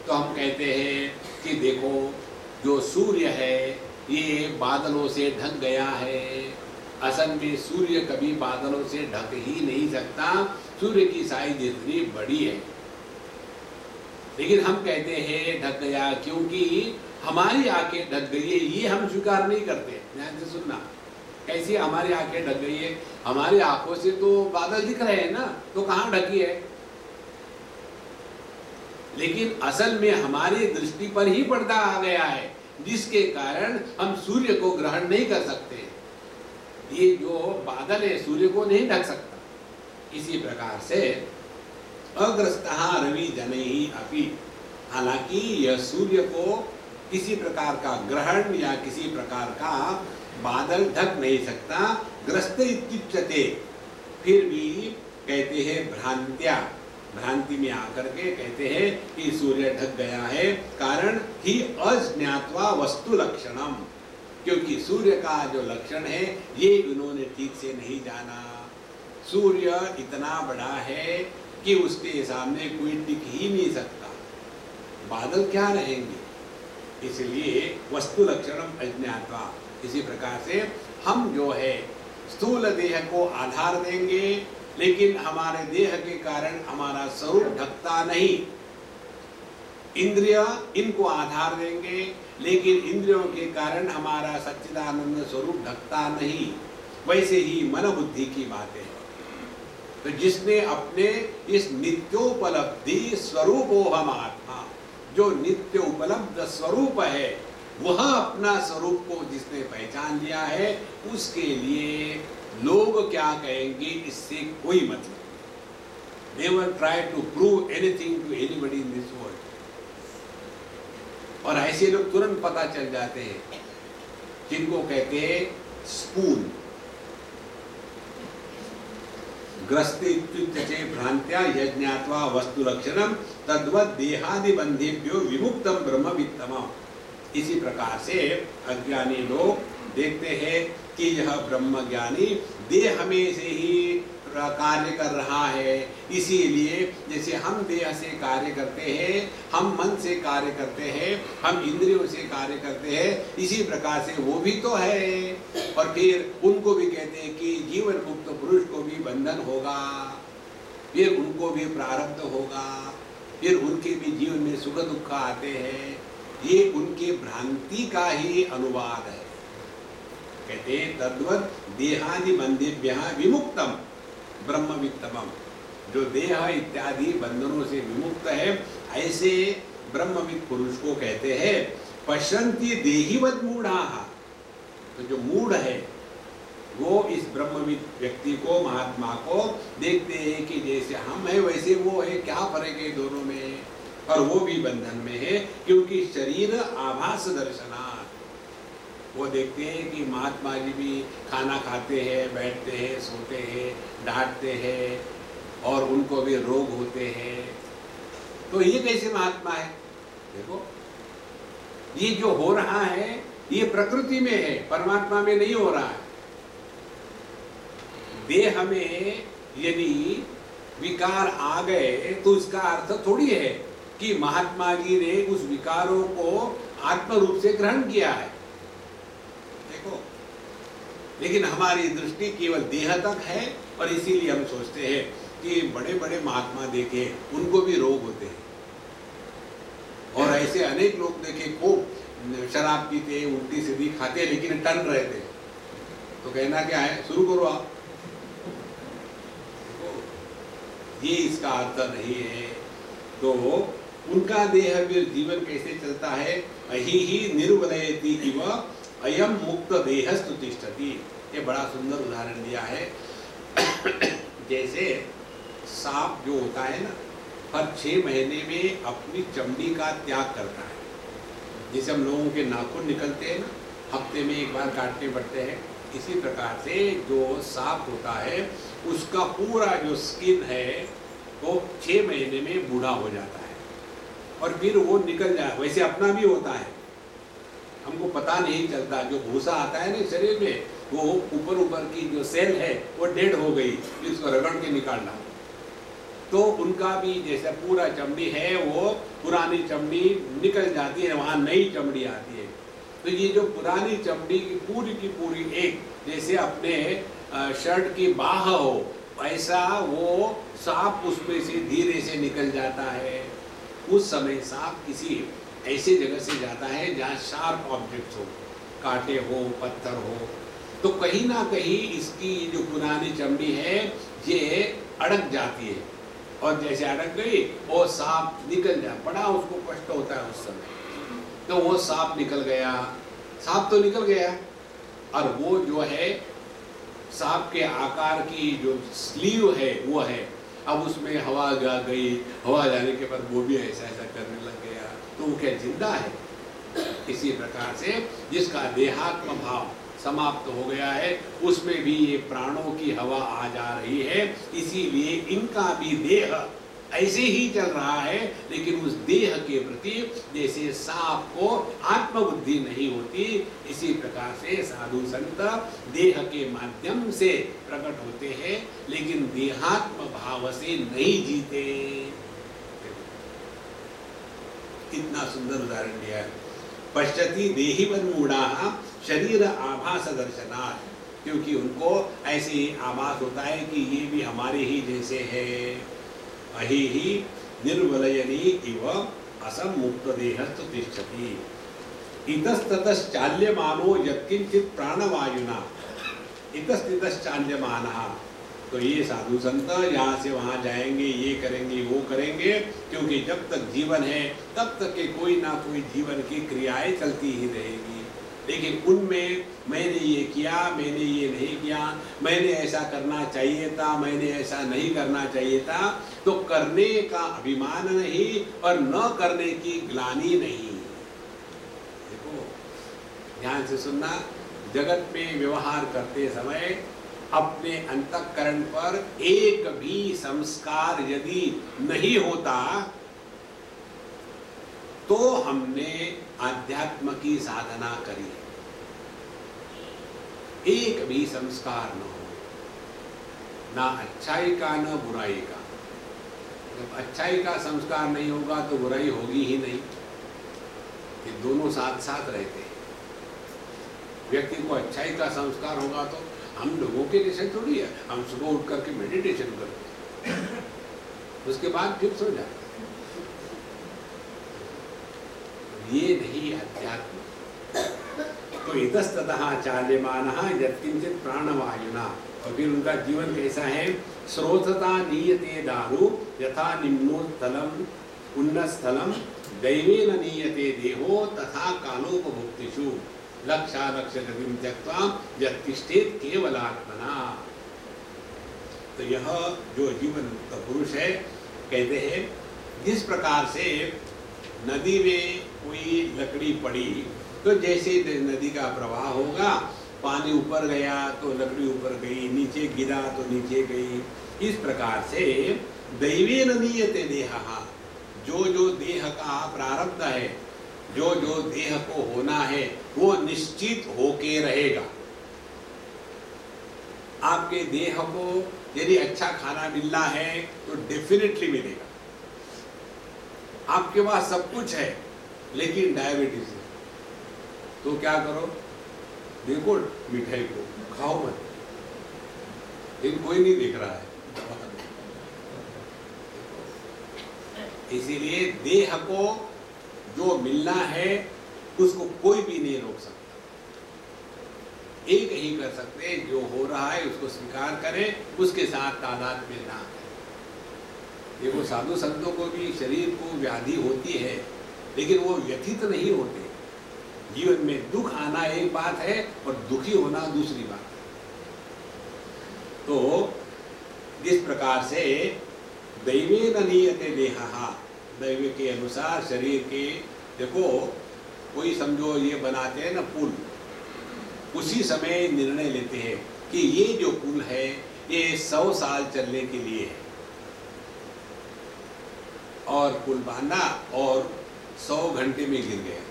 तो हम कहते हैं कि देखो जो सूर्य है ये बादलों से ढक गया है। असल में सूर्य कभी बादलों से ढक ही नहीं सकता, सूर्य की साइज इतनी बड़ी है। लेकिन हम कहते हैं ढक गया क्योंकि हमारी आंखें ढक गई है, ये हम स्वीकार नहीं करते। ध्यान से सुनना, कैसी हमारी आंखें ढक गई है? हमारी आंखों से तो बादल दिख रहे हैं ना, तो कहाँ ढकी है? लेकिन असल में हमारी दृष्टि पर ही पर्दा आ गया है, जिसके कारण हम सूर्य को ग्रहण नहीं कर सकते। ये जो बादल है सूर्य को नहीं ढक सकता। इसी प्रकार से अग्रस्तः रवि जनैः अपि, हालांकि यह सूर्य को किसी प्रकार का ग्रहण या किसी प्रकार का बादल ढक नहीं सकता। ग्रस्त इत्युच्यते, फिर भी कहते हैं भ्रांत्या, भ्रांति में आकर के कहते हैं कि सूर्य ढक गया है। कारण ही अज्ञात्वा वस्तु लक्षणम, क्योंकि सूर्य का जो लक्षण है ये उन्होंने ठीक से नहीं जाना। सूर्य इतना बड़ा है कि उसके सामने कोई टिक ही नहीं सकता, बादल क्या रहेंगे? इसलिए वस्तु लक्षणम अज्ञात्वा। इसी प्रकार से हम जो है स्थूल देह को आधार देंगे, लेकिन हमारे देह के कारण हमारा स्वरूप ढकता नहीं। इंद्रिय इनको आधार देंगे, लेकिन इंद्रियों के कारण हमारा सच्चिदानंद स्वरूप ढकता नहीं। वैसे ही मन बुद्धि की बातें हैं। तो जिसने अपने इस नित्योपलब्धि स्वरूपो हम आत्मा, जो नित्य उपलब्ध स्वरूप है, वह अपना स्वरूप को जिसने पहचान लिया है, उसके लिए लोग क्या कहेंगे इससे कोई मतलब नहीं। Never try to prove anything to anybody in this world. और ऐसे लोग तुरंत पता चल जाते हैं, जिनको कहते हैं स्पून। ग्रस्ते इत्युच्यते भ्रांत्या यज्ञात्वा वस्तु लक्षणम तद्वत् देहादि बंधेभ्यो विमुक्तम ब्रह्मवित्तमम्। इसी प्रकार से अज्ञानी लोग देखते हैं कि यह ब्रह्म ज्ञानी देह में से ही कार्य कर रहा है, इसीलिए जैसे हम देह से कार्य करते हैं, हम मन से कार्य करते हैं, हम इंद्रियों से कार्य करते हैं, इसी प्रकार से वो भी तो है। और फिर उनको भी कहते हैं कि जीवन मुक्त पुरुष को भी बंधन होगा, फिर उनको भी प्रारब्ध होगा, फिर उनके भी जीवन में सुख दुख आते हैं। ये उनके भ्रांति का ही अनुवाद है। कहते हैं तद्वत् देहादि बंधेभ्यः विमुक्तम ब्रह्मवित्तमम्, जो देह इत्यादि बंधनों से विमुक्त है, ऐसे ब्रह्मविद पुरुष को कहते हैं पश्यन्ति देहिवत् मूढ़ाः। तो जो मूढ़ है वो इस ब्रह्मविद व्यक्ति को, महात्मा को देखते हैं कि जैसे हम है वैसे वो है, क्या फर्क है दोनों में। और वो भी बंधन में है, क्योंकि शरीर आभास दर्शनात्। वो देखते हैं कि महात्मा जी भी खाना खाते हैं, बैठते हैं, सोते हैं, डांटते हैं, और उनको भी रोग होते हैं। तो ये कैसे महात्मा है? देखो, ये जो हो रहा है ये प्रकृति में है, परमात्मा में नहीं हो रहा है। देह में यदि विकार आ गए तो इसका अर्थ थोड़ी है कि महात्मा जी ने उस विकारों को आत्म रूप से ग्रहण किया है। देखो, लेकिन हमारी दृष्टि केवल देह तक है, और इसीलिए हम सोचते हैं कि बड़े बड़े महात्मा देखे उनको भी रोग होते हैं, और ऐसे अनेक लोग देखे खूब शराब पीते, उल्टी सीधी खाते, लेकिन टन रहे थे। तो कहना क्या है, शुरू करो आप। ये इसका अर्थ नहीं है। तो उनका देह फिर जीवन कैसे चलता है? अहि ही निर्वलयति इव अयम मुक्त देहस्तु तिष्ठति। ये बड़ा सुंदर उदाहरण दिया है। जैसे सांप जो होता है ना, हर 6 महीने में अपनी चमड़ी का त्याग करता है। जैसे हम लोगों के नाखून निकलते हैं ना, हफ्ते में एक बार काटने पड़ते हैं, इसी प्रकार से जो सांप होता है उसका पूरा जो स्किन है वो 6 महीने में बूढ़ा हो जाता है, और फिर वो निकल जाए। वैसे अपना भी होता है, हमको पता नहीं चलता। जो भूसा आता है ना शरीर में, वो ऊपर की जो सेल है वो डेड हो गई, इसको रगड़ के निकालना। तो उनका भी जैसे पूरा चमड़ी है, वो पुरानी चमड़ी निकल जाती है, वहाँ नई चमड़ी आती है। तो ये जो पुरानी चमड़ी की पूरी एक जैसे अपने शर्ट की बाह हो, ऐसा वो सांप उसमें से धीरे से निकल जाता है। उस समय सांप किसी ऐसे जगह से जाता है जहाँ शार्प ऑब्जेक्ट्स हो, कांटे हो, पत्थर हो, तो कहीं ना कहीं इसकी जो पुरानी चमड़ी है ये अड़क जाती है, और जैसे अड़क गई वो सांप निकल जा, बड़ा उसको कष्ट होता है उस समय। तो वो सांप निकल गया, सांप तो निकल गया, और वो जो है सांप के आकार की जो स्लीव है वो है, अब उसमें हवा जा गई, हवा जाने के बाद वो भी ऐसा ऐसा करने लग गया, तो वो क्या जिंदा है? इसी प्रकार से जिसका देहात्म भाव समाप्त हो गया है, उसमें भी ये प्राणों की हवा आ जा रही है। इसीलिए इनका भी देह ऐसे ही चल रहा है, लेकिन उस देह के प्रति जैसे सांप को आत्मबुद्धि नहीं होती, इसी प्रकार से साधु संत देह के माध्यम से प्रकट होते हैं, लेकिन देहात्म भाव से नहीं जीते। इतना सुंदर उदाहरण दिया है। पश्यति देहिवन्मूढ़ाः शरीर आभास दर्शनात्, क्योंकि उनको ऐसे ही आभास होता है कि ये भी हमारे ही जैसे है। अहि ही निर्वलयनी इव असमुक्त देहस्तु तिष्ठति। इतस्ततश्चाल्यमानो यत्किंचित् प्राणवायुना इतस्तितश्चाल्यमानः। तो ये साधु संत यहाँ से वहाँ जाएंगे, ये करेंगे, वो करेंगे, क्योंकि जब तक जीवन है तब तक के कोई ना कोई जीवन की क्रियाएं चलती ही रहेगी। लेकिन उनमें मैंने ये किया, मैंने ये नहीं किया, मैंने ऐसा करना चाहिए था, मैंने ऐसा नहीं करना चाहिए था, तो करने का अभिमान नहीं और न करने की ग्लानि नहीं। देखो, ध्यान से सुनना, जगत में व्यवहार करते समय अपने अंतःकरण पर एक भी संस्कार यदि नहीं होता तो हमने आध्यात्म की साधना करिए, एक भी संस्कार न हो, ना अच्छाई का न बुराई का। जब अच्छाई का संस्कार नहीं होगा तो बुराई होगी ही नहीं। ये दोनों साथ साथ रहते हैं। व्यक्ति को अच्छाई का संस्कार होगा तो हम लोगों के जैसे थोड़ी है, हम सुबह उठ करके मेडिटेशन करते हैं, उसके बाद फिर सो जाते हैं। ये नहीं अध्यात्म। तो इतस्ततः चाल्यमानः यत्किंचित् प्राणवायुना। और फिर उनका जीवन कैसा है? स्रोतता नीयते दारु यथा निम्नोत्तलम उन्नतस्थलम दैवेन नीयते देहो तथा कालोपभुक्तिषु लक्षालक्ष्यगतिं त्यक्त्वा यत्तिष्ठेत् केवलात्मना। तो यह जो जीवन का पुरुष है, कहते हैं जिस प्रकार से नदी में कोई लकड़ी पड़ी तो जैसे नदी का प्रवाह होगा, पानी ऊपर गया तो लकड़ी ऊपर गई, नीचे गिरा तो नीचे गई, इस प्रकार से दैवेन नीयते देहः, जो जो देह का प्रारब्ध है, जो जो देह को होना है वो निश्चित होके रहेगा। आपके देह को यदि अच्छा खाना मिलना है तो डेफिनेटली मिलेगा। आपके पास सब कुछ है लेकिन डायबिटीज है, तो क्या करो? देखो मिठाई को खाओ मत, लेकिन कोई नहीं देख रहा है। इसीलिए देह को जो मिलना है उसको कोई भी नहीं रोक सकता। एक ही कर सकते हैं, जो हो रहा है उसको स्वीकार करें, उसके साथ तादाद में ना करें। देखो साधु संतों को भी शरीर को व्याधि होती है, लेकिन वो व्यथित नहीं होते। जीवन में दुख आना एक बात है और दुखी होना दूसरी बात है। तो जिस प्रकार से दैवेन नीयते देहः, दैव के अनुसार शरीर के, देखो कोई समझो ये बनाते हैं ना पुल, उसी समय निर्णय लेते हैं कि ये जो पुल है ये 100 साल चलने के लिए है, और पुल बांधा और 100 घंटे में गिर गया।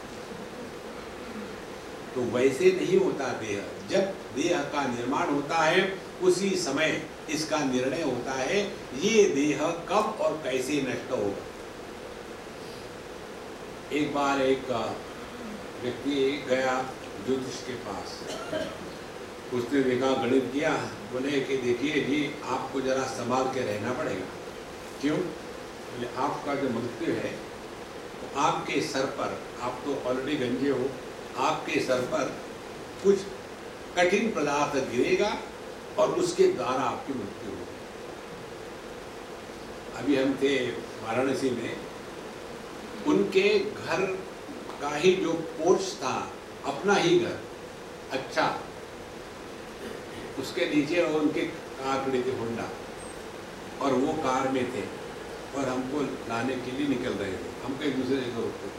तो वैसे नहीं होता देह। जब देह का निर्माण होता है उसी समय इसका निर्णय होता है ये देह कब और कैसे नष्ट होगा। एक बार एक व्यक्ति गया ज्योतिष के पास, उसने देखा, गणित किया, बोले कि देखिए जी आपको जरा संभाल के रहना पड़ेगा। क्यों? बोले आपका जो मृत्यु है तो आपके सर पर, आप तो ऑलरेडी गंजे हो, आपके सर पर कुछ कठिन पदार्थ गिरेगा और उसके द्वारा आपकी मृत्यु होगी। अभी हम थे वाराणसी में, उनके घर का ही जो पोर्च था, अपना ही घर, अच्छा, उसके नीचे उनके कार खड़ी थी होंडा, और वो कार में थे और हमको लाने के लिए निकल रहे थे। हमको एक दूसरे जगह रुकते थे,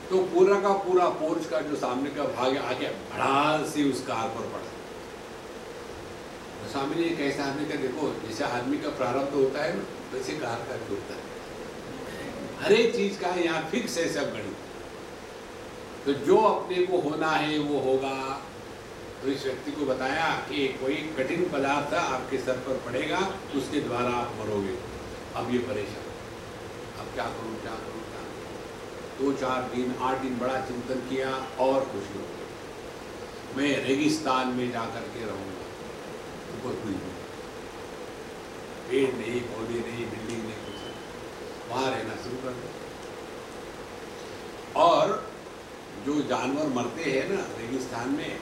तो पूरा का पूरा पोर्च का जो सामने का भाग आके भड़ास से उस कार पर पड़ा। स्वामी ने कैसा आदमी का, देखो जैसे आदमी का प्रारब्ध होता है ना, वैसे कार का भी होता है। हर एक चीज का यहाँ फिक्स है सब गणित। तो जो अपने को होना है वो होगा। तो इस व्यक्ति को बताया कि कोई कठिन पदार्थ आपके सर पर पड़ेगा, उसके द्वारा आप मरोगे। अब ये परेशान, अब क्या करूँ क्या करूँ क्या करूँ। 2-4 दिन 8 दिन बड़ा चिंतन किया और खुशी हो गई। मैं रेगिस्तान में जाकर के रहूँगा, बहुत खुश हूँ। पेड़ नहीं, पौधे नहीं, बिल्डिंग नहीं, कुछ नहीं, वहाँ रहना शुरू कर दो। और जो जानवर मरते हैं ना रेगिस्तान में,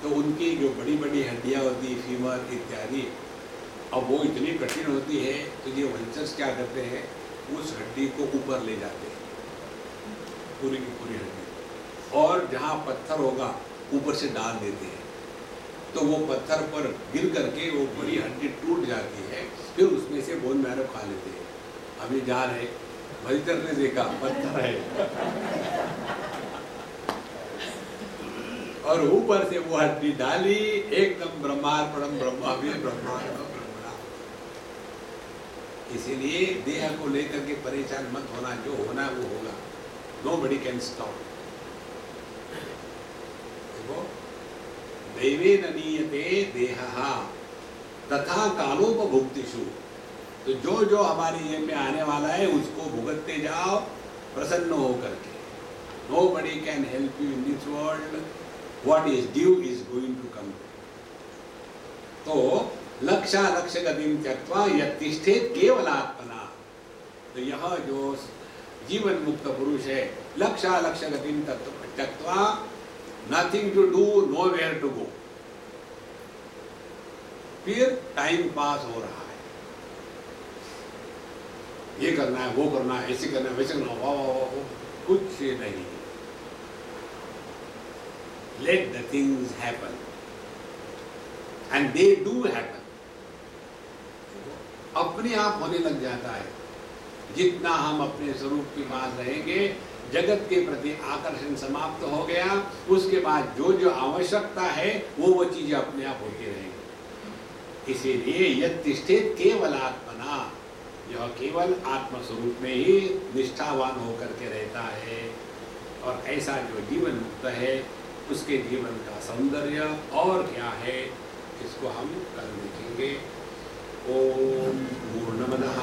तो उनकी जो बड़ी बड़ी हड्डियाँ होती, फीमर इत्यादि, अब वो इतनी कठिन होती है तो ये वल्चर्स क्या करते हैं, उस हड्डी को ऊपर ले जाते हैं, पूरी की पूरी हड्डी, और जहाँ पत्थर होगा ऊपर से डाल देते हैं। तो वो पत्थर पर गिर करके वो बड़ी हड्डी टूट जाती है, फिर उसमें से बोन मैरो खा लेते हैं। अभी जा रहे, भीतर ने देखा पत्थर है और ऊपर से वो हड्डी डाली, एकदम ब्रह्मार्पणम ब्रह्माभि ब्रह्मार्पणम ब्रह्मणा। इसीलिए देह को लेकर के परेशान मत होना, जो होना वो होगा। Nobody can stop. देखो, दैवेन नीयते देहः तथा कालोपभुक्तिषु। तो जो जो हमारे ये में आने वाला है उसको भुगतते जाओ प्रसन्न होकर के। Nobody can help you in this world. What is due is going to come. तो लक्ष्य गतिम त्यक्त्वा यत्तिष्ठेत केवलात्मना। तो यह जो जीवन मुक्त पुरुष है, लक्ष्य गतिम त्यक्त्वा, nothing to do, nowhere to go. फिर टाइम पास हो रहा है, ये करना है, वो करना है, ऐसे करना है, वैसे करना है, वाह वाह वाह, कुछ नहीं। Let the things happen, and they do happen. अपने आप होने लग जाता है। जितना हम अपने स्वरूप के पास रहेंगे, जगत के प्रति आकर्षण समाप्त हो गया, उसके बाद जो जो आवश्यकता है वो चीजें अपने आप होती रहेंगी। इसीलिए यत्तिष्ठेत केवल आत्मना, यह केवल आत्म स्वरूप में ही निष्ठावान होकर के रहता है। और ऐसा जो जीवन मुक्त है उसके जीवन का सौंदर्य और क्या है, इसको हम कल देखेंगे। ओम पूर्णमदः